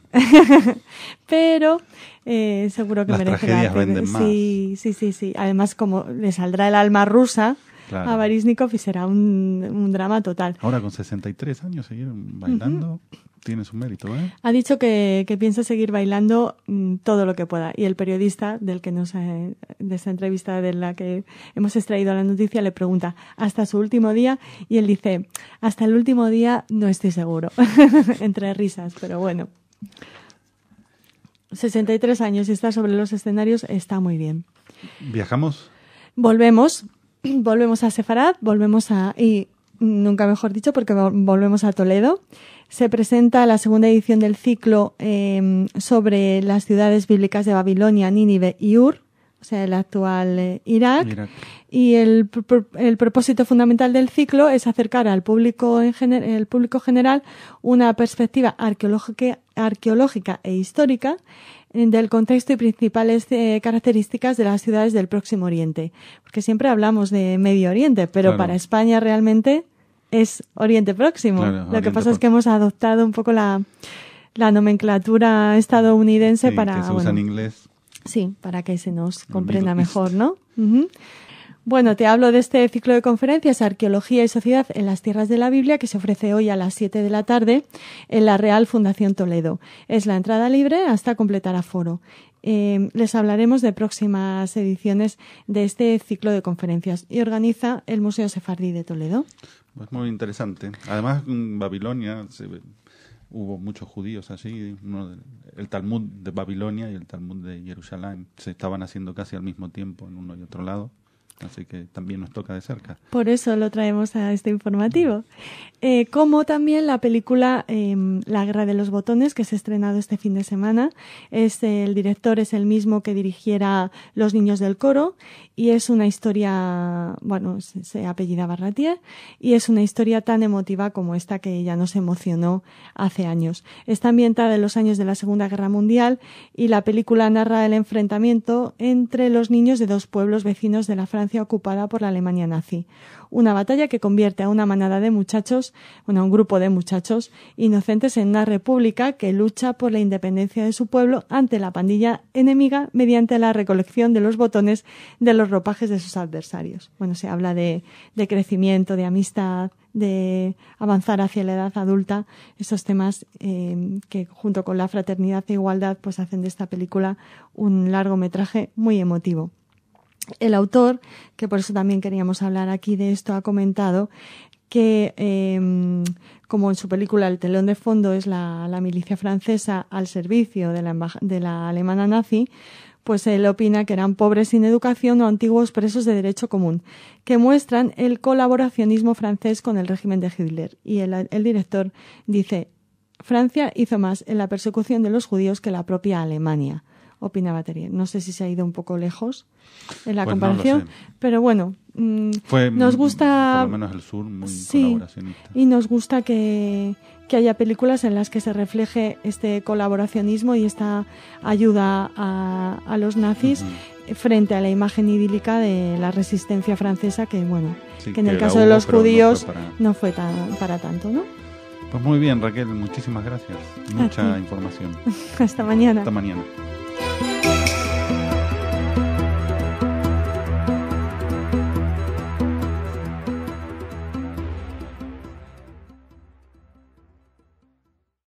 [SPEAKER 4] Pero seguro que
[SPEAKER 2] las
[SPEAKER 4] merece
[SPEAKER 2] tragedias
[SPEAKER 4] la pena.
[SPEAKER 2] venden más.
[SPEAKER 4] Sí. Además, como le saldrá el alma rusa
[SPEAKER 2] Claro.
[SPEAKER 4] a Baryshnikov y será un drama total.
[SPEAKER 2] Ahora con 63 años seguir bailando tiene su mérito, ¿eh?
[SPEAKER 4] Ha dicho que piensa seguir bailando todo lo que pueda. Y el periodista de esta entrevista de la que hemos extraído la noticia le pregunta hasta su último día y él dice, hasta el último día no estoy seguro. Entre risas, pero bueno. 63 años y estar sobre los escenarios está muy bien.
[SPEAKER 2] ¿Viajamos?
[SPEAKER 4] Volvemos a Sefarad, y nunca mejor dicho porque volvemos a Toledo. Se presenta la segunda edición del ciclo sobre las ciudades bíblicas de Babilonia, Nínive y Ur, o sea, el actual Irak. Y el propósito fundamental del ciclo es acercar al público general una perspectiva arqueológica e histórica del contexto y principales características de las ciudades del Próximo Oriente. Porque siempre hablamos de Medio Oriente, pero para España realmente es Oriente Próximo. Lo que pasa es que hemos adoptado un poco la nomenclatura estadounidense para...
[SPEAKER 2] que se usa en inglés.
[SPEAKER 4] Sí, para que se nos comprenda mejor, ¿no? Bueno, te hablo de este ciclo de conferencias Arqueología y Sociedad en las Tierras de la Biblia que se ofrece hoy a las 7 de la tarde en la Real Fundación Toledo. Es la entrada libre hasta completar aforo. Les hablaremos de próximas ediciones de este ciclo de conferencias y organiza el Museo Sefardí de Toledo.
[SPEAKER 2] Pues muy interesante. Además, en Babilonia hubo muchos judíos allí. El Talmud de Babilonia y el Talmud de Jerusalén se estaban haciendo casi al mismo tiempo en uno y otro lado. Así que también nos toca de cerca.
[SPEAKER 4] Por eso lo traemos a este informativo. Como también la película La Guerra de los Botones, que se ha estrenado este fin de semana. El director es el mismo que dirigiera Los Niños del Coro y es una historia, se apellida Barratier, y es una historia tan emotiva como esta que ya nos emocionó hace años. Está ambientada en los años de la Segunda Guerra Mundial y la película narra el enfrentamiento entre los niños de dos pueblos vecinos de la Francia ocupada por la Alemania nazi. Una batalla que convierte a una manada de muchachos, un grupo de muchachos inocentes en una república que lucha por la independencia de su pueblo ante la pandilla enemiga mediante la recolección de los botones de los ropajes de sus adversarios. Se habla de crecimiento, de amistad, de avanzar hacia la edad adulta, esos temas que junto con la fraternidad e igualdad pues hacen de esta película un largometraje muy emotivo. El autor, que por eso también queríamos hablar aquí de esto, ha comentado que, como en su película el telón de fondo es la milicia francesa al servicio de la alemana nazi, pues él opina que eran pobres sin educación o antiguos presos de derecho común, que muestran el colaboracionismo francés con el régimen de Hitler. Y el director dice, Francia hizo más en la persecución de los judíos que la propia Alemania. Opina Barratier. No sé si se ha ido un poco lejos en la comparación, pero bueno, nos gusta...
[SPEAKER 2] Por lo menos el sur, muy colaboracionista.
[SPEAKER 4] Y nos gusta que haya películas en las que se refleje este colaboracionismo y esta ayuda a los nazis frente a la imagen idílica de la resistencia francesa, que en el caso de los judíos no fue para tanto, ¿no?
[SPEAKER 2] Pues muy bien, Raquel, muchísimas gracias. Mucha información.
[SPEAKER 4] Hasta mañana.
[SPEAKER 2] Hasta mañana.